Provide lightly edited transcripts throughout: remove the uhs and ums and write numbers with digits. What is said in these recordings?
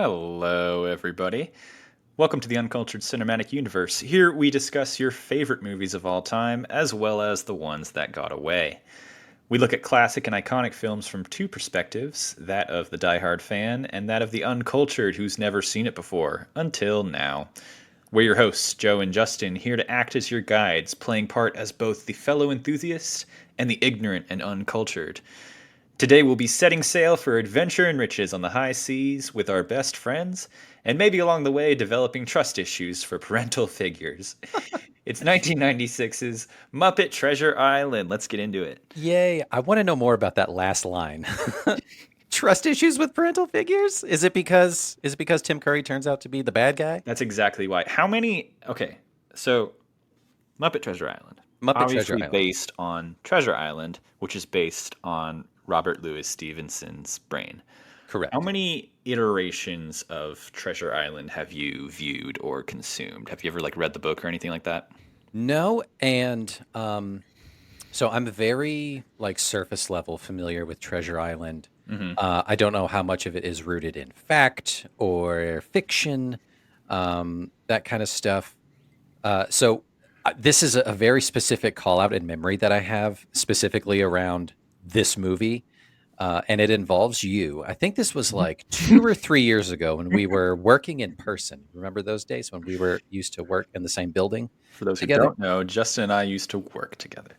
Hello, everybody. Welcome to the Uncultured Cinematic Universe. Here we discuss your favorite movies of all time, as well as the ones that got away. We look at classic and iconic films from two perspectives, that of the diehard fan and that of the uncultured who's never seen it before, until now. We're your hosts, Joe and Justin, here to act as your guides, playing part as both the fellow enthusiast and the ignorant and uncultured. Today we'll be setting sail for adventure and riches on the high seas with our best friends, and maybe along the way developing trust issues for parental figures. It's 1996's Muppet Treasure Island. Let's get into it. Yay. I want to know more about that last line. Trust issues with parental figures? Is it because Tim Curry turns out to be the bad guy? That's exactly why. How many? Okay, so Muppet Treasure Island. Muppet Treasure Obviously Island. based on Treasure Island, which is based on Robert Louis Stevenson's brain. How Correct. many iterations of Treasure Island have you viewed or consumed? Have you ever read the book or anything like that? No, and so I'm very surface level familiar with Treasure Island. Hmm. I don't know how much of it is rooted in fact or fiction, that kind of stuff. This is a very specific call out in memory that I have specifically around this movie. And it involves you. I think this was like 2 or 3 years ago when we were working in person. Remember those days when we were used to work in the same building For those who together? don't know, Justin and I used to work together.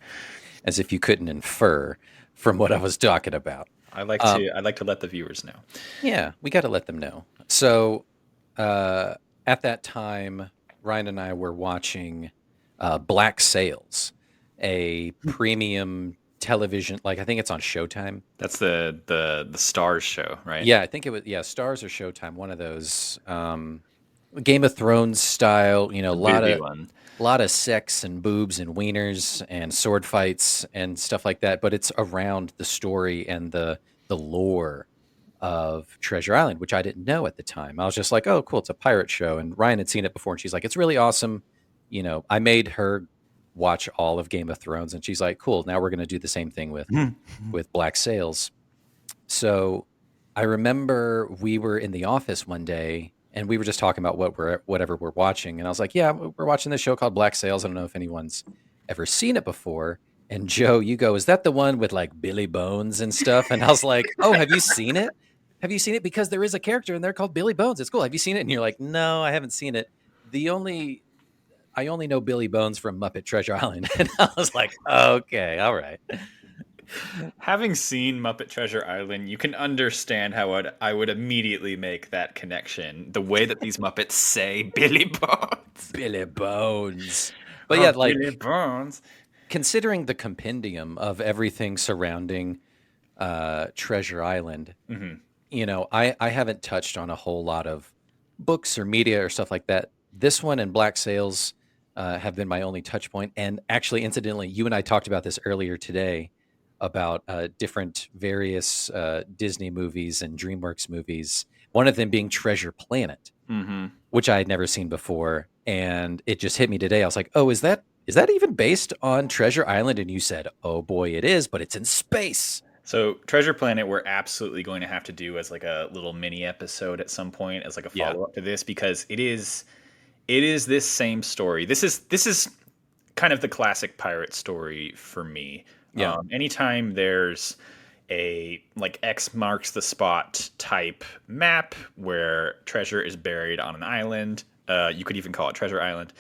As if you couldn't infer from what I was talking about. I Um, like to let the viewers know. yeah, we got to let them know. So at that time, Ryan and I were watching Black Sails, a premium television, I think it's on Showtime. That's the Stars show, right? Yeah, I think it was, yeah, Stars or Showtime, one of those Game of Thrones style, a The lot busy of one. sex and boobs and wieners and sword fights and stuff like that, but it's around the story and the lore of Treasure Island, which I didn't know at the time. I was just like, "Oh, cool, it's a pirate show." And Ryan had seen it before and she's like, "It's really awesome." I made her watch all of Game of Thrones and she's like, "Cool, now we're going to do the same thing with Black Sails." So I remember we were in the office one day and we were just talking about whatever we're watching. And I was like, yeah, we're watching this show called Black Sails. I don't know if anyone's ever seen it before. And Joe, you go, is that the one with like Billy Bones and stuff? And I was like, oh, have you seen it? Have you seen it? Because there is a character in there called Billy Bones. It's cool. Have you seen it? And you're like, no, I haven't seen it. I only know Billy Bones from Muppet Treasure Island. And I was like, okay, all right. Having seen Muppet Treasure Island, you can understand how I would immediately make that connection. The way that these Muppets say Billy Bones. Billy Bones. But Oh, yeah, Billy Bones. considering the compendium of everything surrounding Treasure Island, Hmm. I haven't touched on a whole lot of books or media or stuff like that. This one and Black Sails have been my only touch point. And actually, incidentally, you and I talked about this earlier today about different various Disney movies and DreamWorks movies. One of them being Treasure Planet, Hmm. which I had never seen before, and it just hit me today. I was like, "Oh, is that even based on Treasure Island?" And you said, "Oh boy, it is, but it's in space." So Treasure Planet, we're absolutely going to have to do as a little mini episode at some point as a Yeah, follow up to this because it is this same story. This is kind of the classic pirate story for me. yeah, Anytime there's a X marks the spot type map where treasure is buried on an island, you could even call it Treasure Island.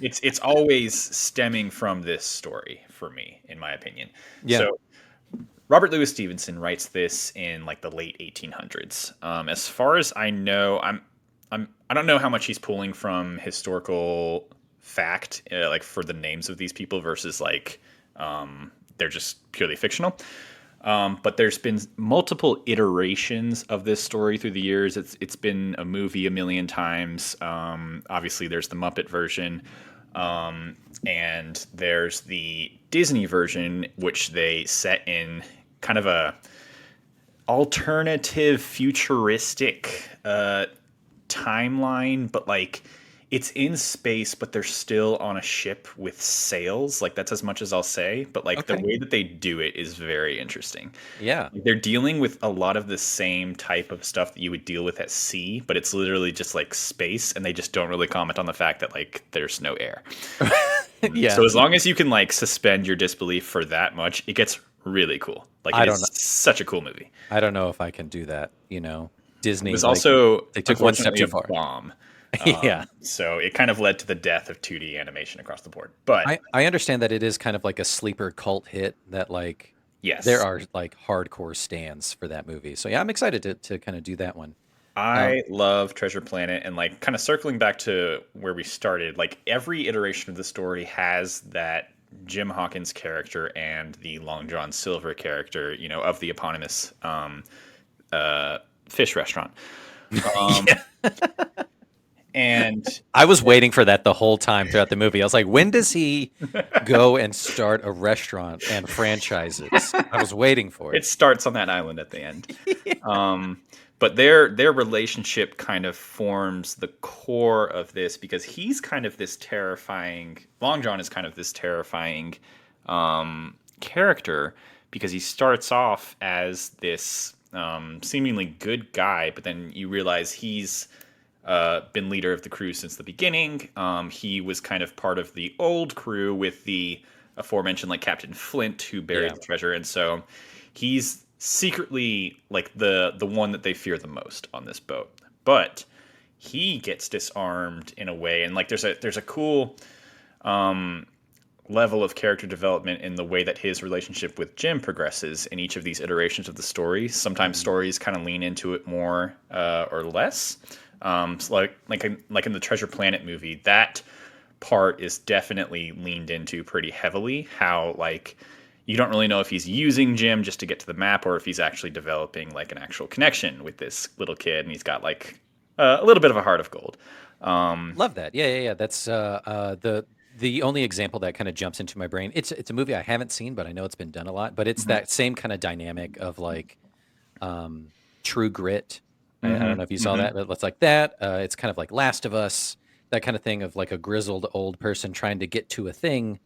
It's always stemming from this story for me, in my opinion. yeah. So Robert Louis Stevenson writes this in the late 1800s. As far as I know, I don't know how much he's pulling from historical fact, for the names of these people versus they're just purely fictional. But there's been multiple iterations of this story through the years. It's been a movie a million times. Obviously, there's the Muppet version, and there's the Disney version, which they set in kind of a alternative, futuristic timeline, but it's in space, but they're still on a ship with sails. Like that's as much as I'll say. But like the Okay. way that they do it is very interesting. Yeah. They're dealing with a lot of the same type of stuff that you would deal with at sea, but it's literally just like space, and they just don't really comment on the fact that like there's no air. Yeah. So as long as you can like suspend your disbelief for that much, it gets really cool. Like I it don't is such a cool movie. I don't know if I can do that, you know. It Disney, was like, also they took one step unfortunately too a far. bomb. Yeah. So it kind of led to the death of 2D animation across the board. But I understand that it is kind of like a sleeper cult hit that, like, there yes, are, like, hardcore stands for that movie. So, yeah, I'm excited to kinda do that one. Um I love Treasure Planet, and like kind of circling back to where we started, like every iteration of the story has that Jim Hawkins character and the Long John Silver character, you know, of the eponymous fish restaurant. Um, Yeah. and I was waiting for that the whole time throughout the movie. I was like, "When does he go and start a restaurant and franchises?" I was waiting for it it. starts on that island at the end. Yeah. Um, but their relationship kind of forms the core of this because he's kind of this terrifying. Long John is kind of this terrifying character because he starts off as this seemingly good guy, but then you realize he's been leader of the crew since the beginning. He was kind of part of the old crew with the aforementioned like Captain Flint who buried Yeah. the treasure, and so he's secretly like the one that they fear the most on this boat. But he gets disarmed in a way, and like there's a cool level of character development in the way that his relationship with Jim progresses in each of these iterations of the story. Sometimes Mhm. stories kind of lean into it more or less. So like in the Treasure Planet movie, that part is definitely leaned into pretty heavily. How like you don't really know if he's using Jim just to get to the map or if he's actually developing like an actual connection with this little kid, and he's got like a little bit of a heart of gold. Um, Love that. Yeah, yeah, yeah. That's the only example that kind of jumps into my brain. It's a movie I haven't seen, but I know it's been done a lot. But it's mhm, that same kind of dynamic of like um, True Grit. I don't mhm, know if you saw mhm. that, but it's like that. It's kind of like Last of Us, that kind of thing of like a grizzled old person trying to get to a thing,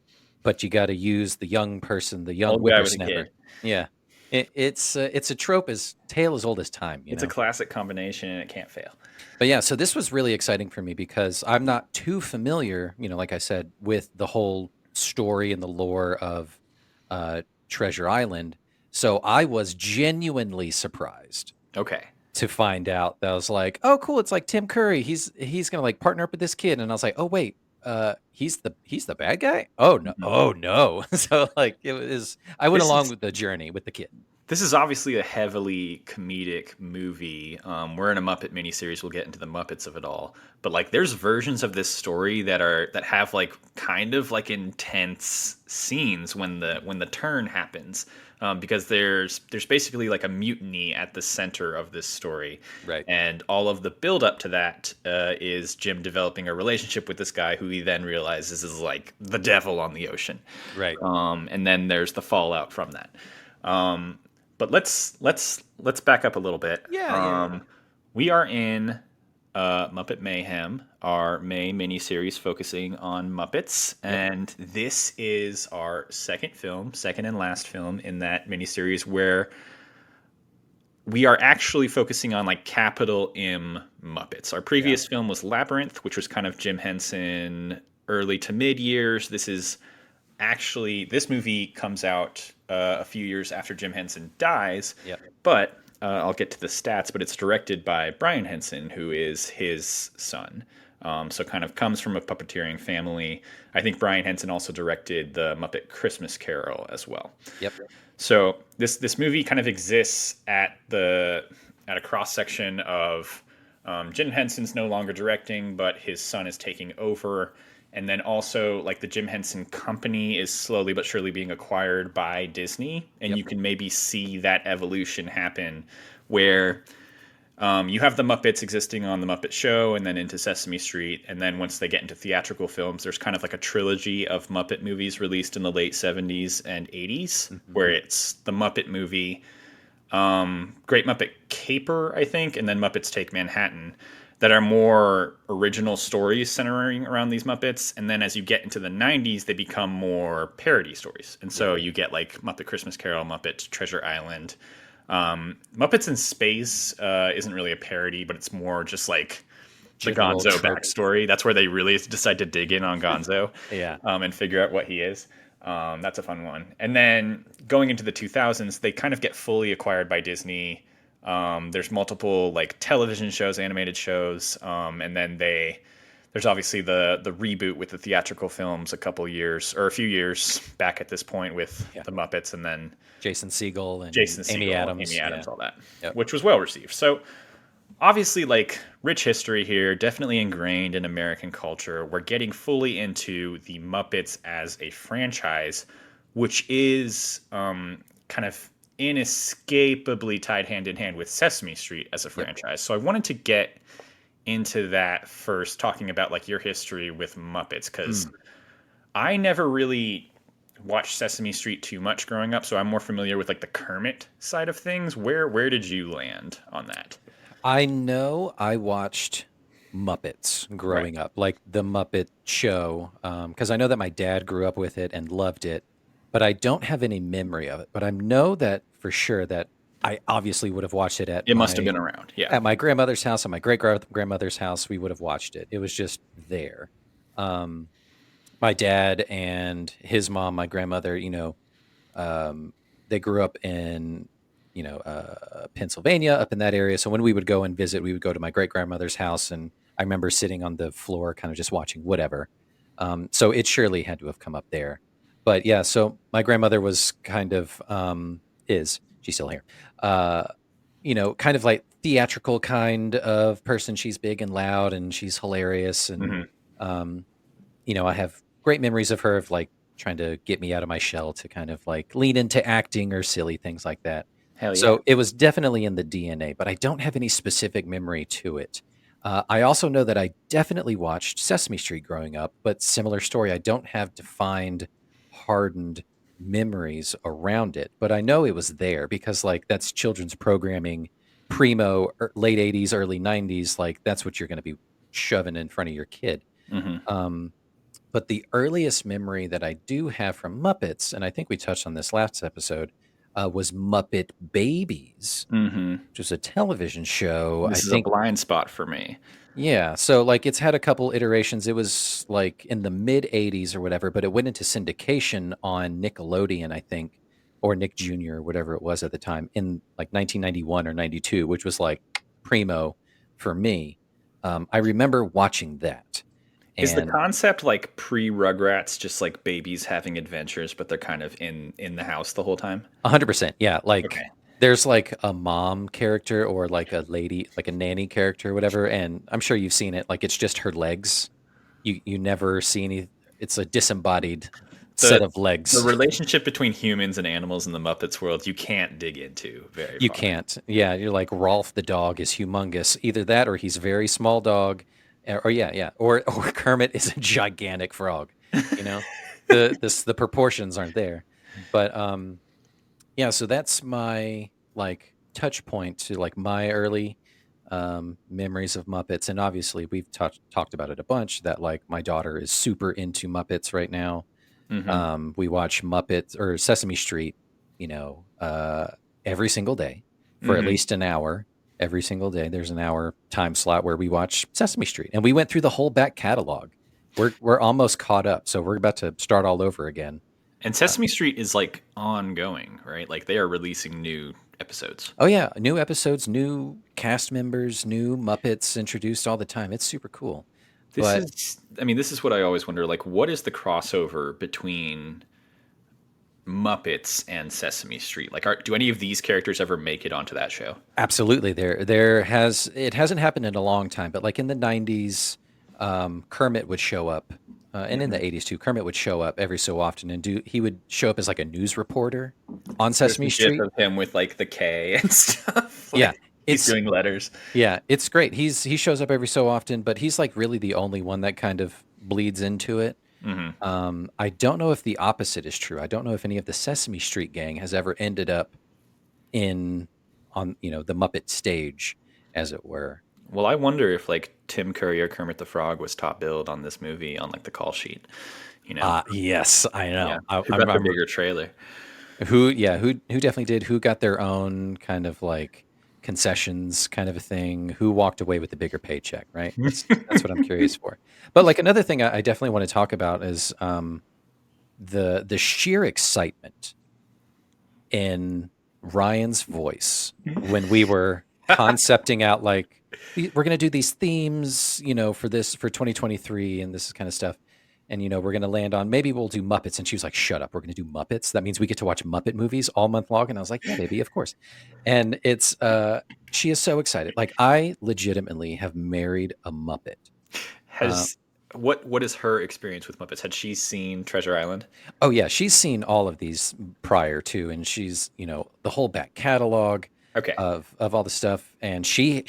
but you got to use the young person, the young Old guy with a kid. whippersnapper. Yeah, it's a trope as tale as old as time, you It's a know. classic combination, and it can't fail. But yeah, so this was really exciting for me because I'm not too familiar, you know, like I said, with the whole story and the lore of Treasure Island. So I was genuinely surprised Okay. to find out that I was like, oh, cool, it's like Tim Curry. He's gonna like partner up with this kid, and I was like, oh wait, he's the bad guy. Oh no, Mhm. oh no. So like it was, I went This along is with the journey with the kid. This is obviously a heavily comedic movie. We're in a Muppet miniseries. We'll get into the Muppets of it all, but like, there's versions of this story that have like kind of like intense scenes when the turn happens, because there's basically like a mutiny at the center of this story, Right, and all of the build up to that is Jim developing a relationship with this guy who he then realizes is like the devil on the ocean, right. and then there's the fallout from that. Um, but let's back up a little bit. Yeah, yeah, yeah. We are in Muppet Mayhem, our May miniseries focusing on Muppets, Yep. and this is our second film, second and last film in that miniseries, where we are actually focusing on like capital M Muppets. Our Yeah. previous film was Labyrinth, which was kind of Jim Henson early to mid years. This is actually, this movie comes out a few years after Jim Henson dies, Yep. but I'll get to the stats. But it's directed by Brian Henson, who is his son. So kind of comes from a puppeteering family. I think Brian Henson also directed the Muppet Christmas Carol as well. Yep. So this movie kind of exists at a cross section of Jim Henson's no longer directing, but his son is taking over, and then also like the Jim Henson Company is slowly but surely being acquired by Disney, and Yep. you can maybe see that evolution happen, where you have the Muppets existing on the Muppet Show and then into Sesame Street. And then once they get into theatrical films, there's kind of like a trilogy of Muppet movies released in the late 70s and 80s, Mhm. where it's the Muppet movie, Great Muppet Caper, I think, and then Muppets Take Manhattan. that are more original stories centering around these Muppets. And then as you get into the 90s, they become more parody stories. And so you get like Muppet Christmas Carol, Muppet Treasure Island. Muppets in Space isn't really a parody, but it's more just like the General Gonzo trope. backstory. That's where they really decide to dig in on Gonzo Yeah. and figure out what he is. That's a fun one. And then going into the 2000s, they kind of get fully acquired by Disney. There's multiple like television shows, animated shows, and then there's obviously the reboot with the theatrical films a few years back at this point with Yeah. the Muppets, and then Jason Segel and Jason Amy Segel, Adams. Amy Adams, Yeah. all that, Yep. which was well received. So obviously, like rich history here, definitely ingrained in American culture. We're getting fully into the Muppets as a franchise, which is kind of inescapably tied hand in hand with Sesame Street as a Yep. franchise. So I wanted to get into that first, talking about like your history with Muppets, because I never really watched Sesame Street too much growing up, so I'm more familiar with like the Kermit side of things. Where did you land on that? I know I watched Muppets Right. growing up, like the Muppet Show, because I know that my dad grew up with it and loved it, but I don't have any memory of it. But I know that for sure that I obviously would have watched it It must have been around. Yeah. at my grandmother's house, at my great grandmother's house. We would have watched it. It was just there. Um, my dad and his mom, my grandmother, um, they grew up in, Pennsylvania, up in that area. So when we would go and visit, we would go to my great grandmother's house, and I remember sitting on the floor, kind of just watching whatever. So it surely had to have come up there. But yeah, so my grandmother was kind of is she's still here? Uh, kind of like theatrical kind of person. She's big and loud, and she's hilarious, and Hmm. um, I have great memories of her of like trying to get me out of my shell to kind of like lean into acting or silly things like that. Hell yeah. So it was definitely in the DNA, but I don't have any specific memory to it. I also know that I definitely watched Sesame Street growing up, but similar story. I don't have defined, hardened memories around it, but I know it was there because like that's children's programming, primo, late 80s, early 90s. Like that's what you're going to be shoving in front of your kid. Hmm. Um, but the earliest memory that I do have from Muppets, and I think we touched on this last episode, was Muppet Babies, Hmm. which was a television show. I This is a think, blind spot for me. yeah. So, like, it's had a couple iterations. It was like in the mid 80s or whatever, but it went into syndication on Nickelodeon, I think, or Nick Jr., or whatever it was at the time, in like 1991 or 92, which was like primo for me. I remember watching that. Is the And concept like pre Rugrats, just like babies having adventures, but they're kind of in the house the whole time? 100%. Yeah. Like Okay. there's like a mom character or like a lady, like a nanny character or whatever. And I'm sure you've seen it. Like it's just her legs. You never see any, it's a disembodied set The of the legs. relationship between humans and animals in the Muppets world, you can't dig into very You far. can't. Yeah. You're like Rolf the dog is humongous. Either that or he's very small dog. Or yeah, yeah. Or Kermit is a gigantic frog. You know, the proportions aren't there. But yeah, so that's my like touch point to like my early memories of Muppets, and obviously we've talked about it a bunch. That like my daughter is super into Muppets right now. Hmm. We watch Muppets or Sesame Street, you know, every single day for at Hmm. least an hour. Every single day, there's an hour time slot where we watch Sesame Street, and we went through the whole back catalog. We're almost caught up, so we're about to start all over again. And Uh, Sesame Street is like ongoing, right? Like they are releasing new episodes. Oh yeah, new episodes, new cast members, new Muppets introduced all the time. It's super cool. This But is, I mean, this is what I always wonder. Like, what is the crossover between Muppets and Sesame Street? Like, do any of these characters ever make it onto that show? absolutely there has it hasn't happened in a long time, but like in the 90s, Kermit would show up. And in Hmm. the 80s too, Kermit would show up every so often and do he would show up as like a news reporter on There's Sesame the gif Street. of him with like the K and stuff. Yeah. Like he's It's doing letters. yeah, it's great. He shows up every so often, but he's like really the only one that kind of bleeds into it. Hmm. I don't know if the opposite is true. I don't know if any of the Sesame Street gang has ever ended up in on the Muppet stage, as it were. Well, I wonder if like Tim Curry or Kermit the Frog was top billed on this movie on like the call sheet. You know? Yes, I Yeah. know. Who got the bigger trailer? Who definitely did. Who got their own kind of like concessions, kind of a thing. Who walked away with the bigger paycheck, right? That's what I'm curious for. But like another thing I definitely want to talk about is the sheer excitement in Ryan's voice when we were concepting out like we're going to do these themes, for this for 2023 and this kind of stuff. And we're going to land on maybe we'll do Muppets, and she was like, "Shut up, we're going to do Muppets. That means we get to watch Muppet movies all month long." And I was like, "Yeah, baby, of course." And it's she is so excited. Like I legitimately have married a Muppet. Uh, Has what is her experience with Muppets? Had she seen Treasure Island? oh yeah, she's seen all of these prior to, and she's the whole back catalog Okay. of all the stuff, and she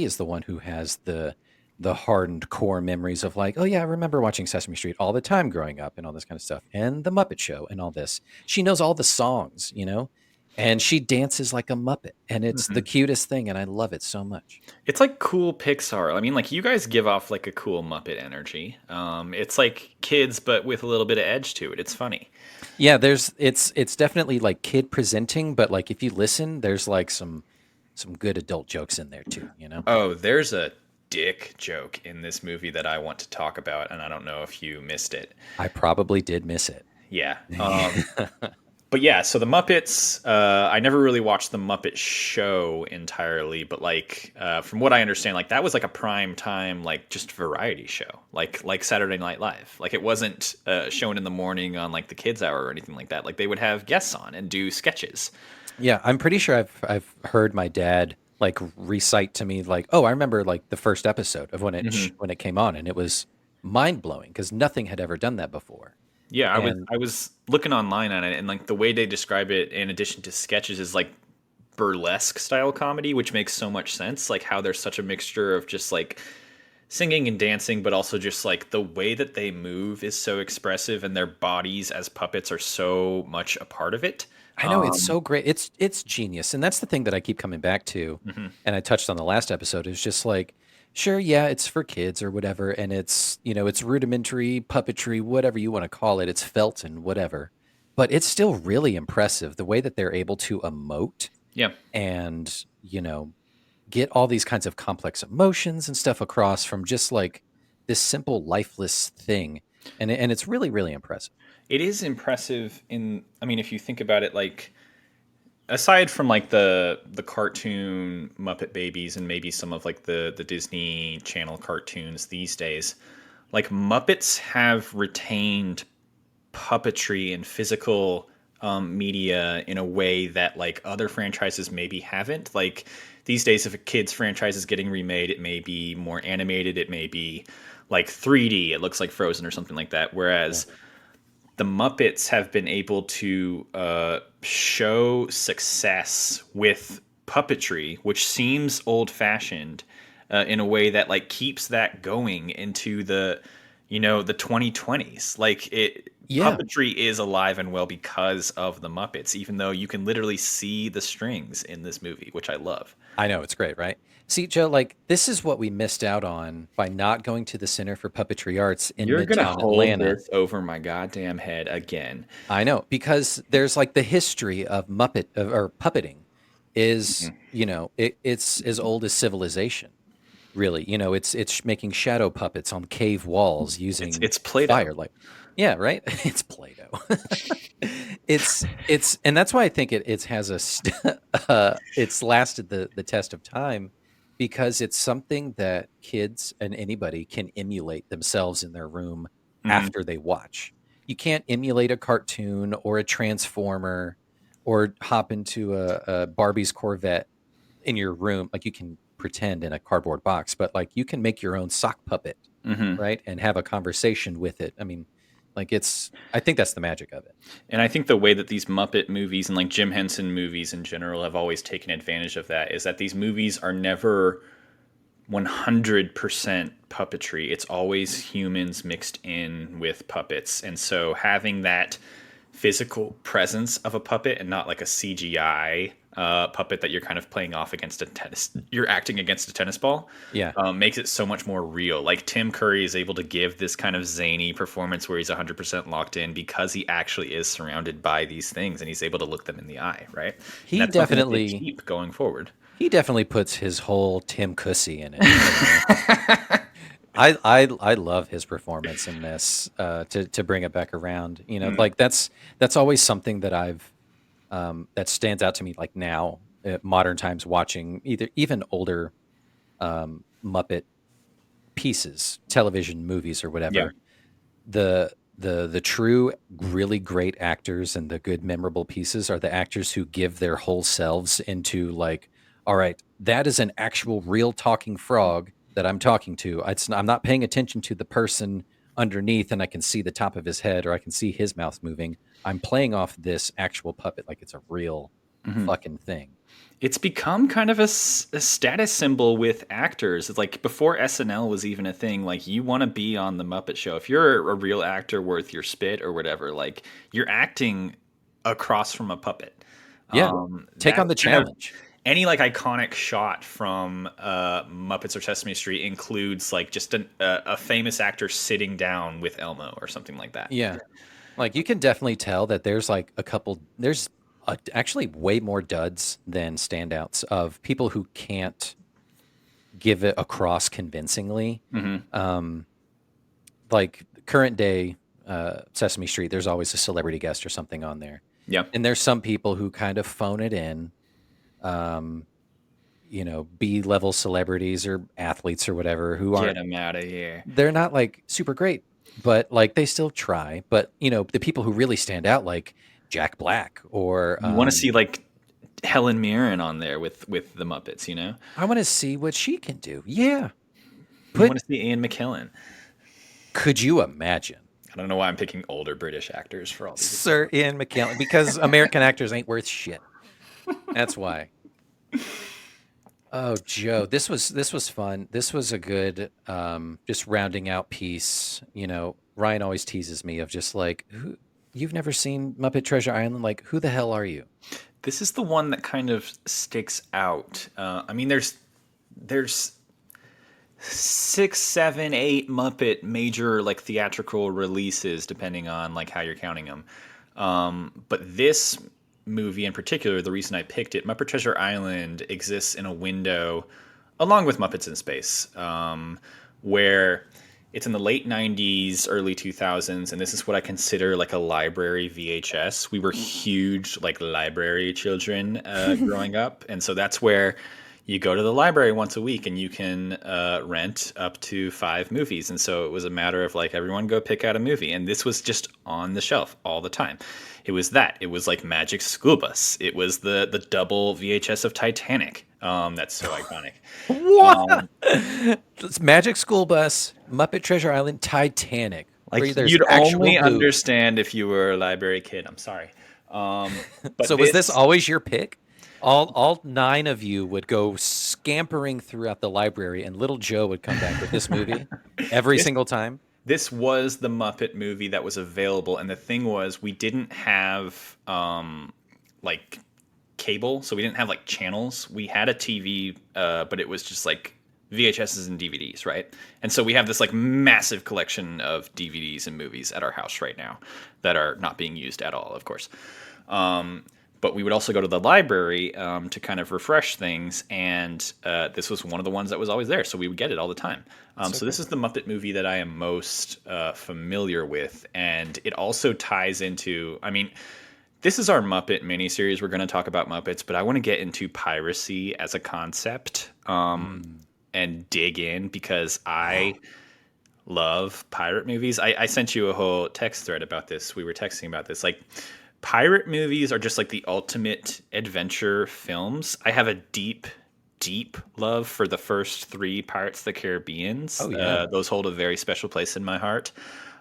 is the one who has the hardened core memories of like, oh yeah, I remember watching Sesame Street all the time growing up and all this kind of stuff, and the Muppet Show and all this. She knows all the songs, and she dances like a Muppet, and it's the Mhm. cutest thing, and I love it so much. It's like cool Pixar. I mean, like you guys give off like a cool Muppet energy. It's like kids, but with a little bit of edge to it. It's funny. Yeah, it's definitely like kid presenting, but like if you listen, there's like some good adult jokes in there too. Oh, there's a dick joke in this movie that I want to talk about, and I don't know if you missed it. I probably did miss it. Yeah. But yeah, so the Muppets, I never really watched the Muppet Show entirely, but like from what I understand, like that was like a prime time, like just variety show, like Saturday Night Live. Like it wasn't shown in the morning on like the Kids Hour or anything like that. Like they would have guests on and do sketches. Yeah, I'm pretty sure I've heard my dad like recite to me like, "Oh, I remember like the first episode of when it came on, and it was mind-blowing because nothing had ever done that before." Yeah, I was And I was looking online on it, and like the way they describe it, in addition to sketches, is like burlesque style comedy, which makes so much sense. Like how there's such a mixture of just like singing and dancing, but also just like the way that they move is so expressive, and their bodies as puppets are so much a part of it. I know it's so great. It's genius. And that's the thing that I keep coming back to. Mhm. And I touched on the last episode is just like, sure, yeah, it's for kids or whatever. And it's rudimentary puppetry, whatever you want to call it. It's felt and whatever. But it's still really impressive the way that they're able to emote Yeah, and, get all these kinds of complex emotions and stuff across from just like this simple lifeless thing. And it's really, really impressive. it is impressive. I mean, if you think about it, like aside from like the cartoon Muppet Babies and maybe some of like the Disney Channel cartoons these days, like Muppets have retained puppetry and physical media in a way that like other franchises maybe haven't. Like these days, if a kid's franchise is getting remade, it may be more animated, it may be like 3D, it looks like Frozen or something like that. Yeah. Whereas the Muppets have been able to show success with puppetry, which seems old fashioned in a way that like keeps that going into the 2020s. Like it Yeah. puppetry is alive and well because of the Muppets, even though you can literally see the strings in this movie, which I love. I know, it's great, right? See, Joe, like this is what we missed out on by not going to the Center for Puppetry Arts in You're gonna Midtown hold Atlanta. this over my goddamn head again. I know, because there's like the history of or puppeting is, it's as old as civilization, really. It's making shadow puppets on cave walls It's using it's Play-Doh. fire. Like, yeah, right. It's Play-Doh. And that's why I think it has it's lasted the test of time because it's something that kids and anybody can emulate themselves in their room Mhm. after they watch. You can't emulate a cartoon or a transformer or hop into a Barbie's Corvette in your room. Like you can pretend in a cardboard box, but like you can make your own sock puppet, Mhm. right? And have a conversation with it. I mean, like I think that's the magic of it. And I think the way that these Muppet movies and like Jim Henson movies in general have always taken advantage of that is that these movies are never 100% puppetry. It's always humans mixed in with puppets. And so having that physical presence of a puppet and not like a CGI puppet that you're kind of playing off against you're acting against a tennis ball, Yeah. makes it so much more real. Like Tim Curry is able to give this kind of zany performance where he's 100% locked in because he actually is surrounded by these things and he's able to look them in the eye, right? And He that's something that they definitely keep going forward. he definitely puts his whole Tim Cussy in it. I love his performance in this. To bring it back around, Mm, like that's always something that I've that stands out to me. Like now, modern times, watching even older Muppet pieces, television movies or yeah. whatever. The true really great actors and the good memorable pieces are the actors who give their whole selves into, like, all right, that is an actual real talking frog that I'm talking to. I'm not paying attention to the person underneath and I can see the top of his head or I can see his mouth moving. I'm playing off this actual puppet like it's a real Mhm. fucking thing. It's become kind of a status symbol with actors. It's like before SNL was even a thing, like you want to be on the Muppet Show. If you're a real actor worth your spit or whatever, like you're acting across from a puppet. Yeah. Take That on the kind of challenge. any like iconic shot from Muppets or Sesame Street includes like just a famous actor sitting down with Elmo or something like that. Yeah. Like you can definitely tell that there's actually way more duds than standouts of people who can't give it across convincingly. Hmm. Um, like current day Sesame Street, there's always a celebrity guest or something on there. Yeah. And there's some people who kind of phone it in, um, B-level celebrities or athletes or whatever who Get aren't, him out of here. they're not like super great, but like they still try. But the people who really stand out, like Jack Black or You want to see like Helen Mirren on there with the Muppets, you know? I want to see what she can do. Yeah. You want Put to see Ian McKellen. Could you imagine I don't know why I'm picking older British actors for all these Sir examples. Ian McKellen? Because American actors ain't worth shit. That's why. Oh, Joe, this was fun. This was a good just rounding out piece. Ryan always teases me of just like, you've never seen Muppet Treasure Island? Like, who the hell are you? This is the one that kind of sticks out. I mean, there's 6, 7, 8 Muppet major like theatrical releases, depending on like how you're counting them. But this movie in particular, the reason I picked it, Muppet Treasure Island, exists in a window along with Muppets in Space, where it's in the late 90s, early 2000s, and this is what I consider like a library VHS. We were huge like library children growing up, and so that's where you go to the library once a week and you can rent up to 5 movies. And so it was a matter of like everyone go pick out a movie, and this was just on the shelf all the time. It was that. It was like Magic School Bus. It was the double VHS of Titanic. That's so iconic. What? It's Magic School Bus, Muppet Treasure Island, Titanic, Like where there's you'd actual only boobs. understand if you were a library kid. I'm sorry. But So was this this always your pick? All 9 of you would go scampering throughout the library, and little Joe would come back with this movie every this single time. this was the Muppet movie that was available, and the thing was we didn't have like cable, so we didn't have like channels. We had a TV, but it was just like VHSs and DVDs, right? And so we have this like massive collection of DVDs and movies at our house right now that are not being used at all, of course. But we would also go to the library to kind of refresh things, and this was one of the ones that was always there, so we would get it all the time. So So cool. this is the Muppet movie that I am most familiar with, and it also ties into. I mean, this is our Muppet miniseries. We're going to talk about Muppets, but I want to get into piracy as a concept Mm. and dig in because I love pirate movies. I sent you a whole text thread about this. We were texting about this. Like, pirate movies are just like the ultimate adventure films. I have a deep, deep love for the first 3 Pirates of the Caribbeans. Oh yeah. Those hold a very special place in my heart.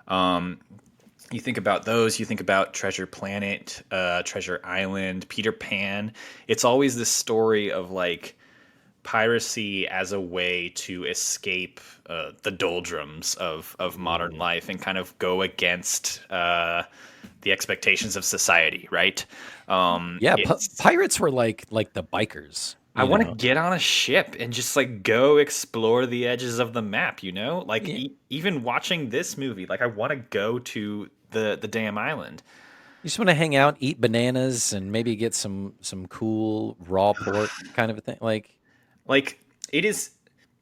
Um, you think about those, you think about Treasure Planet, Treasure Island, Peter Pan. It's always this story of like piracy as a way to escape the doldrums of modern Ooh. life and kind of go against the expectations of society, right? Yeah, It's pirates were like the bikers, I you want to know. get on a ship and just like go explore the edges of the map, you know? Like Yeah. even watching this movie, like I want to go to the damn island. You just want to hang out, eat bananas, and maybe get some cool raw pork kind of a thing. Like, Like it is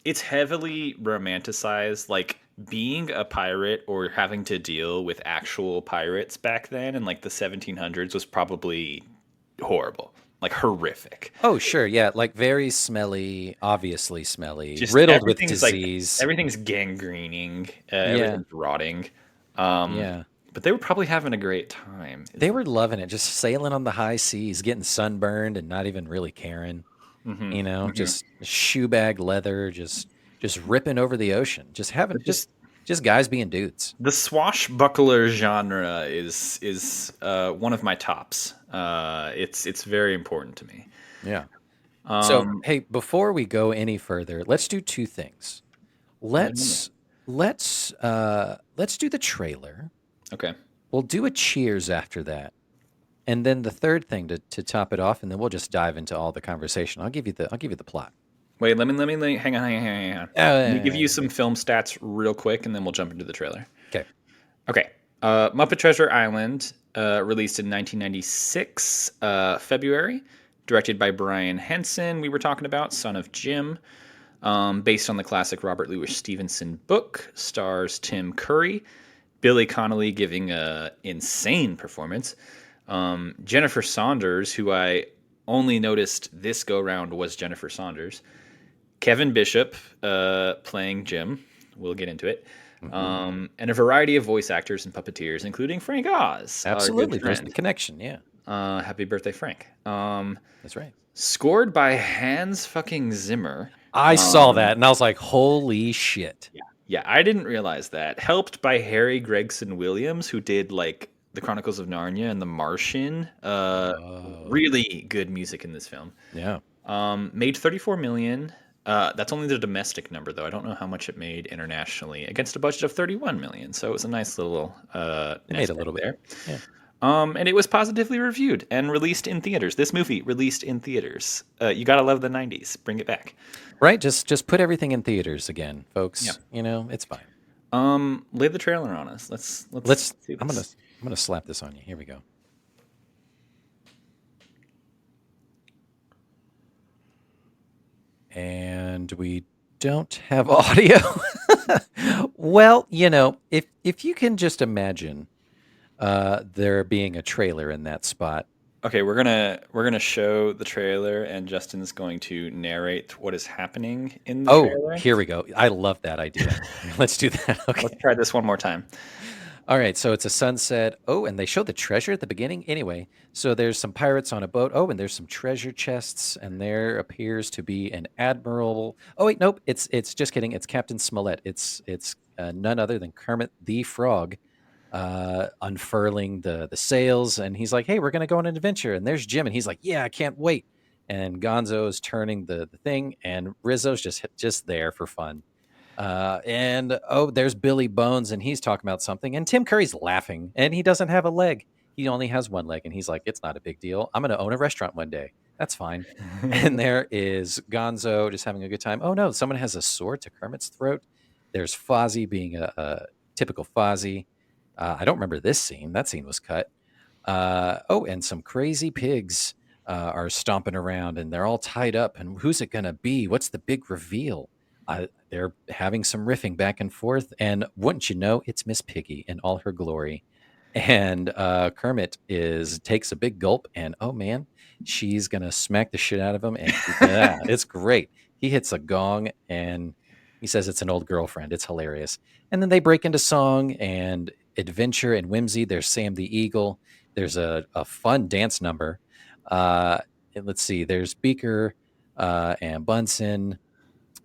it's heavily romanticized, like being a pirate or having to deal with actual pirates back then in like the 1700s was probably horrible, like horrific. oh sure, yeah, like very smelly, obviously smelly, Just riddled with disease. everything's gangrening, Yeah, everything's rotting. Um, yeah. but they were probably having a great time. They were loving it, just sailing on the high seas, getting sunburned and not even really caring. Hmm. Hmm. Just shoe bag leather, just ripping over the ocean, just having But just guys being dudes. the swashbuckler genre is one of my tops. It's very important to me. Yeah. So, Um, hey, before we go any further, let's do two things. by all means. Let's let's do the trailer. Okay. We'll do a cheers after that. And then the third thing to top it off, and then we'll just dive into all the conversation. I'll give you the plot. Wait, hang on, hang on. Let me give you some film stats real quick, and then we'll jump into the trailer. Okay. Okay. Muppet Treasure Island, released in 1996, February, directed by Brian Henson. We were talking about Son of Jim, based on the classic Robert Louis Stevenson book, stars Tim Curry, Billy Connolly giving a insane performance. Jennifer Saunders, who I only noticed this go round was Jennifer Saunders. Kevin Bishop playing Jim. We'll get into it. Hmm. And a variety of voice actors and puppeteers, including Frank Oz, our good Absolutely. There's the friend. connection. Yeah, Happy birthday, Frank. that's right. Scored by Hans fucking Zimmer. I saw Um, that and I was like, holy shit. yeah, yeah, I didn't realize that. Helped by Harry Gregson Williams, who did like the Chronicles of Narnia and The Martian. Oh, Really good music in this film. yeah. Made 34 million. That's only the domestic number, though. I don't know how much it made internationally against a budget of 31 million. So it was a nice little It made nest a egg little bit. there. Yeah. And it was positively reviewed and released in theaters. This movie released in theaters. You gotta love the 90s. Bring it back. Right. Just put everything in theaters again, Yeah. folks. It's fine. Lay the trailer on us. Let's Let's. see I'm gonna. this. I'm gonna slap this on you. Here we go. And we don't have audio. Well, if you can just imagine there being a trailer in that spot. Okay, we're gonna show the trailer, and Justin's going to narrate what is happening in the Oh, trailer. here we go. I love that idea. Let's do that. Let's Okay. try this one more time. All right, so it's a sunset. Oh, and they show the treasure at the beginning. Anyway, so there's some pirates on a boat. Oh, and there's some treasure chests, and there appears to be an admiral. Oh wait, nope. It's just kidding. It's Captain Smollett. It's none other than Kermit the Frog, unfurling the sails, and he's like, "Hey, we're gonna go on an adventure." And there's Jim, and he's like, "Yeah, I can't wait." And Gonzo's turning the thing, and Rizzo's just there for fun. And oh, there's Billy Bones, and he's talking about something, and Tim Curry's laughing, and he doesn't have a leg. He only has one leg, and he's like, "It's not a big deal. I'm going to own a restaurant one day. That's fine." And there is Gonzo just having a good time. Oh no, someone has a sword to Kermit's throat. There's Fozzie being a typical Fozzie. I don't remember this scene. That scene was cut. Oh, and some crazy pigs are stomping around, and they're all tied up. And who's it going to be? What's the big reveal? They're having some riffing back and forth, and wouldn't you know, it's Miss Piggy in all her glory. And Kermit takes a big gulp, and oh man, she's gonna smack the shit out of him. And yeah, it's great. He hits a gong, and he says it's an old girlfriend. It's hilarious. And then they break into song and adventure and whimsy. There's Sam the Eagle. There's a fun dance number. And let's see. There's Beaker and Bunsen.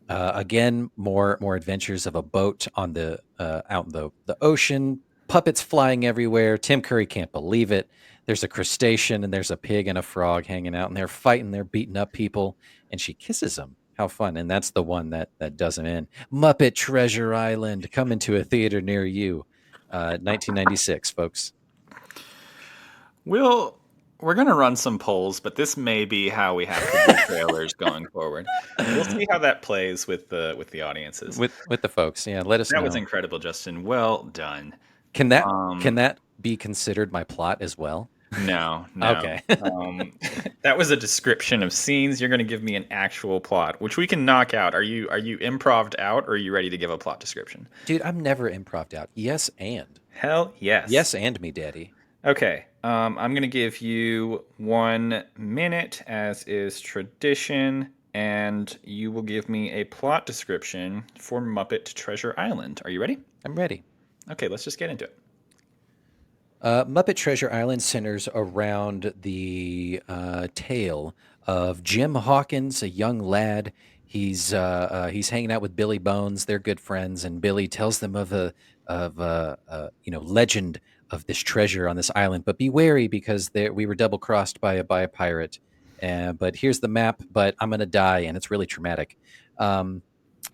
Again, more adventures of a boat on the out in the ocean. Puppets flying everywhere. Tim Curry can't believe it. There's a crustacean and there's a pig and a frog hanging out, and they're fighting. They're beating up people, and she kisses him. How fun. And that's the one that doesn't end. Muppet Treasure Island, coming to a theater near you. 1996, folks. We're gonna run some polls, but this may be how we have to do trailers going forward. We'll see how that plays with the audiences. With the folks. Yeah, let us That was know. incredible, Justin. Well done. Can that can Um, that be considered my plot as well? no, no. Okay. That was a description of scenes. You're going to give me an actual plot, which we can knock out. Are you improv'd out, or are you ready to give a plot description? Dude, I'm never improv'd out. Yes, and. Hell yes. Yes, and me, daddy. Okay. I'm going to give you 1 minute, as is tradition, and you will give me a plot description for Muppet Treasure Island. Are you ready? I'm ready. Okay, let's just get into it. Muppet Treasure Island centers around the tale of Jim Hawkins, a young lad. He's hanging out with Billy Bones. They're good friends, and Billy tells them of a legend of this treasure on this island. But be wary because we were double crossed by a pirate. But here's the map. But I'm gonna die, and it's really traumatic. Um,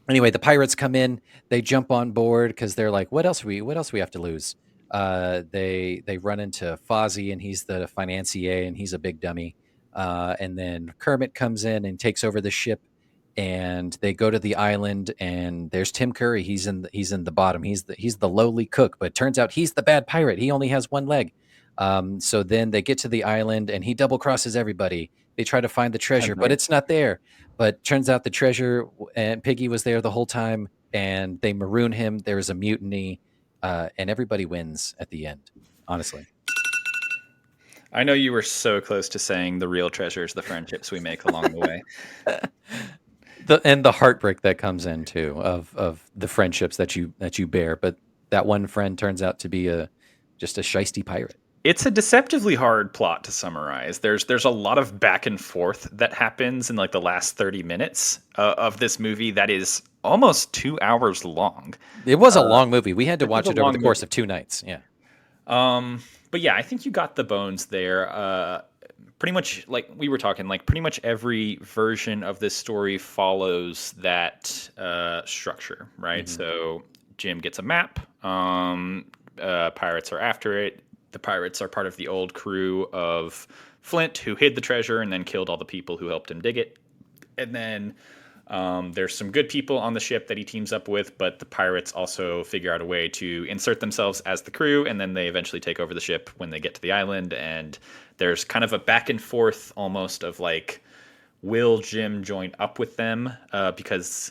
anyway, the pirates come in. They jump on board because they're like, what else we have to lose? They run into Fozzie, and he's the financier, and he's a big dummy. And then Kermit comes in and takes over the ship, and they go to the island, and there's Tim Curry. He's in the bottom. He's the lowly cook, but it turns out he's the bad pirate. He only has one leg. So then they get to the island, and he double crosses everybody. They try to find the treasure, but it's not there. But turns out the treasure and Piggy was there the whole time, and they maroon him. There's a mutiny, and everybody wins at the end. Honestly, I know you were so close to saying the real treasure is the friendships we make along the way. the heartbreak that comes in too of the friendships that you bear, but that one friend turns out to be just a shisty pirate. It's a deceptively hard plot to summarize. There's a lot of back and forth that happens in like the last 30 minutes of this movie that is almost 2 hours long. It was a long movie. We had to watch a it over long the course movie. of 2 nights. Yeah. But yeah, I think you got the bones there. Pretty much like we were talking, like pretty much every version of this story follows that structure, right? So Jim gets a map. Pirates are after it. The pirates are part of the old crew of Flint, who hid the treasure and then killed all the people who helped him dig it. And then there's some good people on the ship that he teams up with, but the pirates also figure out a way to insert themselves as the crew, and then they eventually take over the ship when they get to the island. And there's kind of a back and forth almost of like, will Jim join up with them because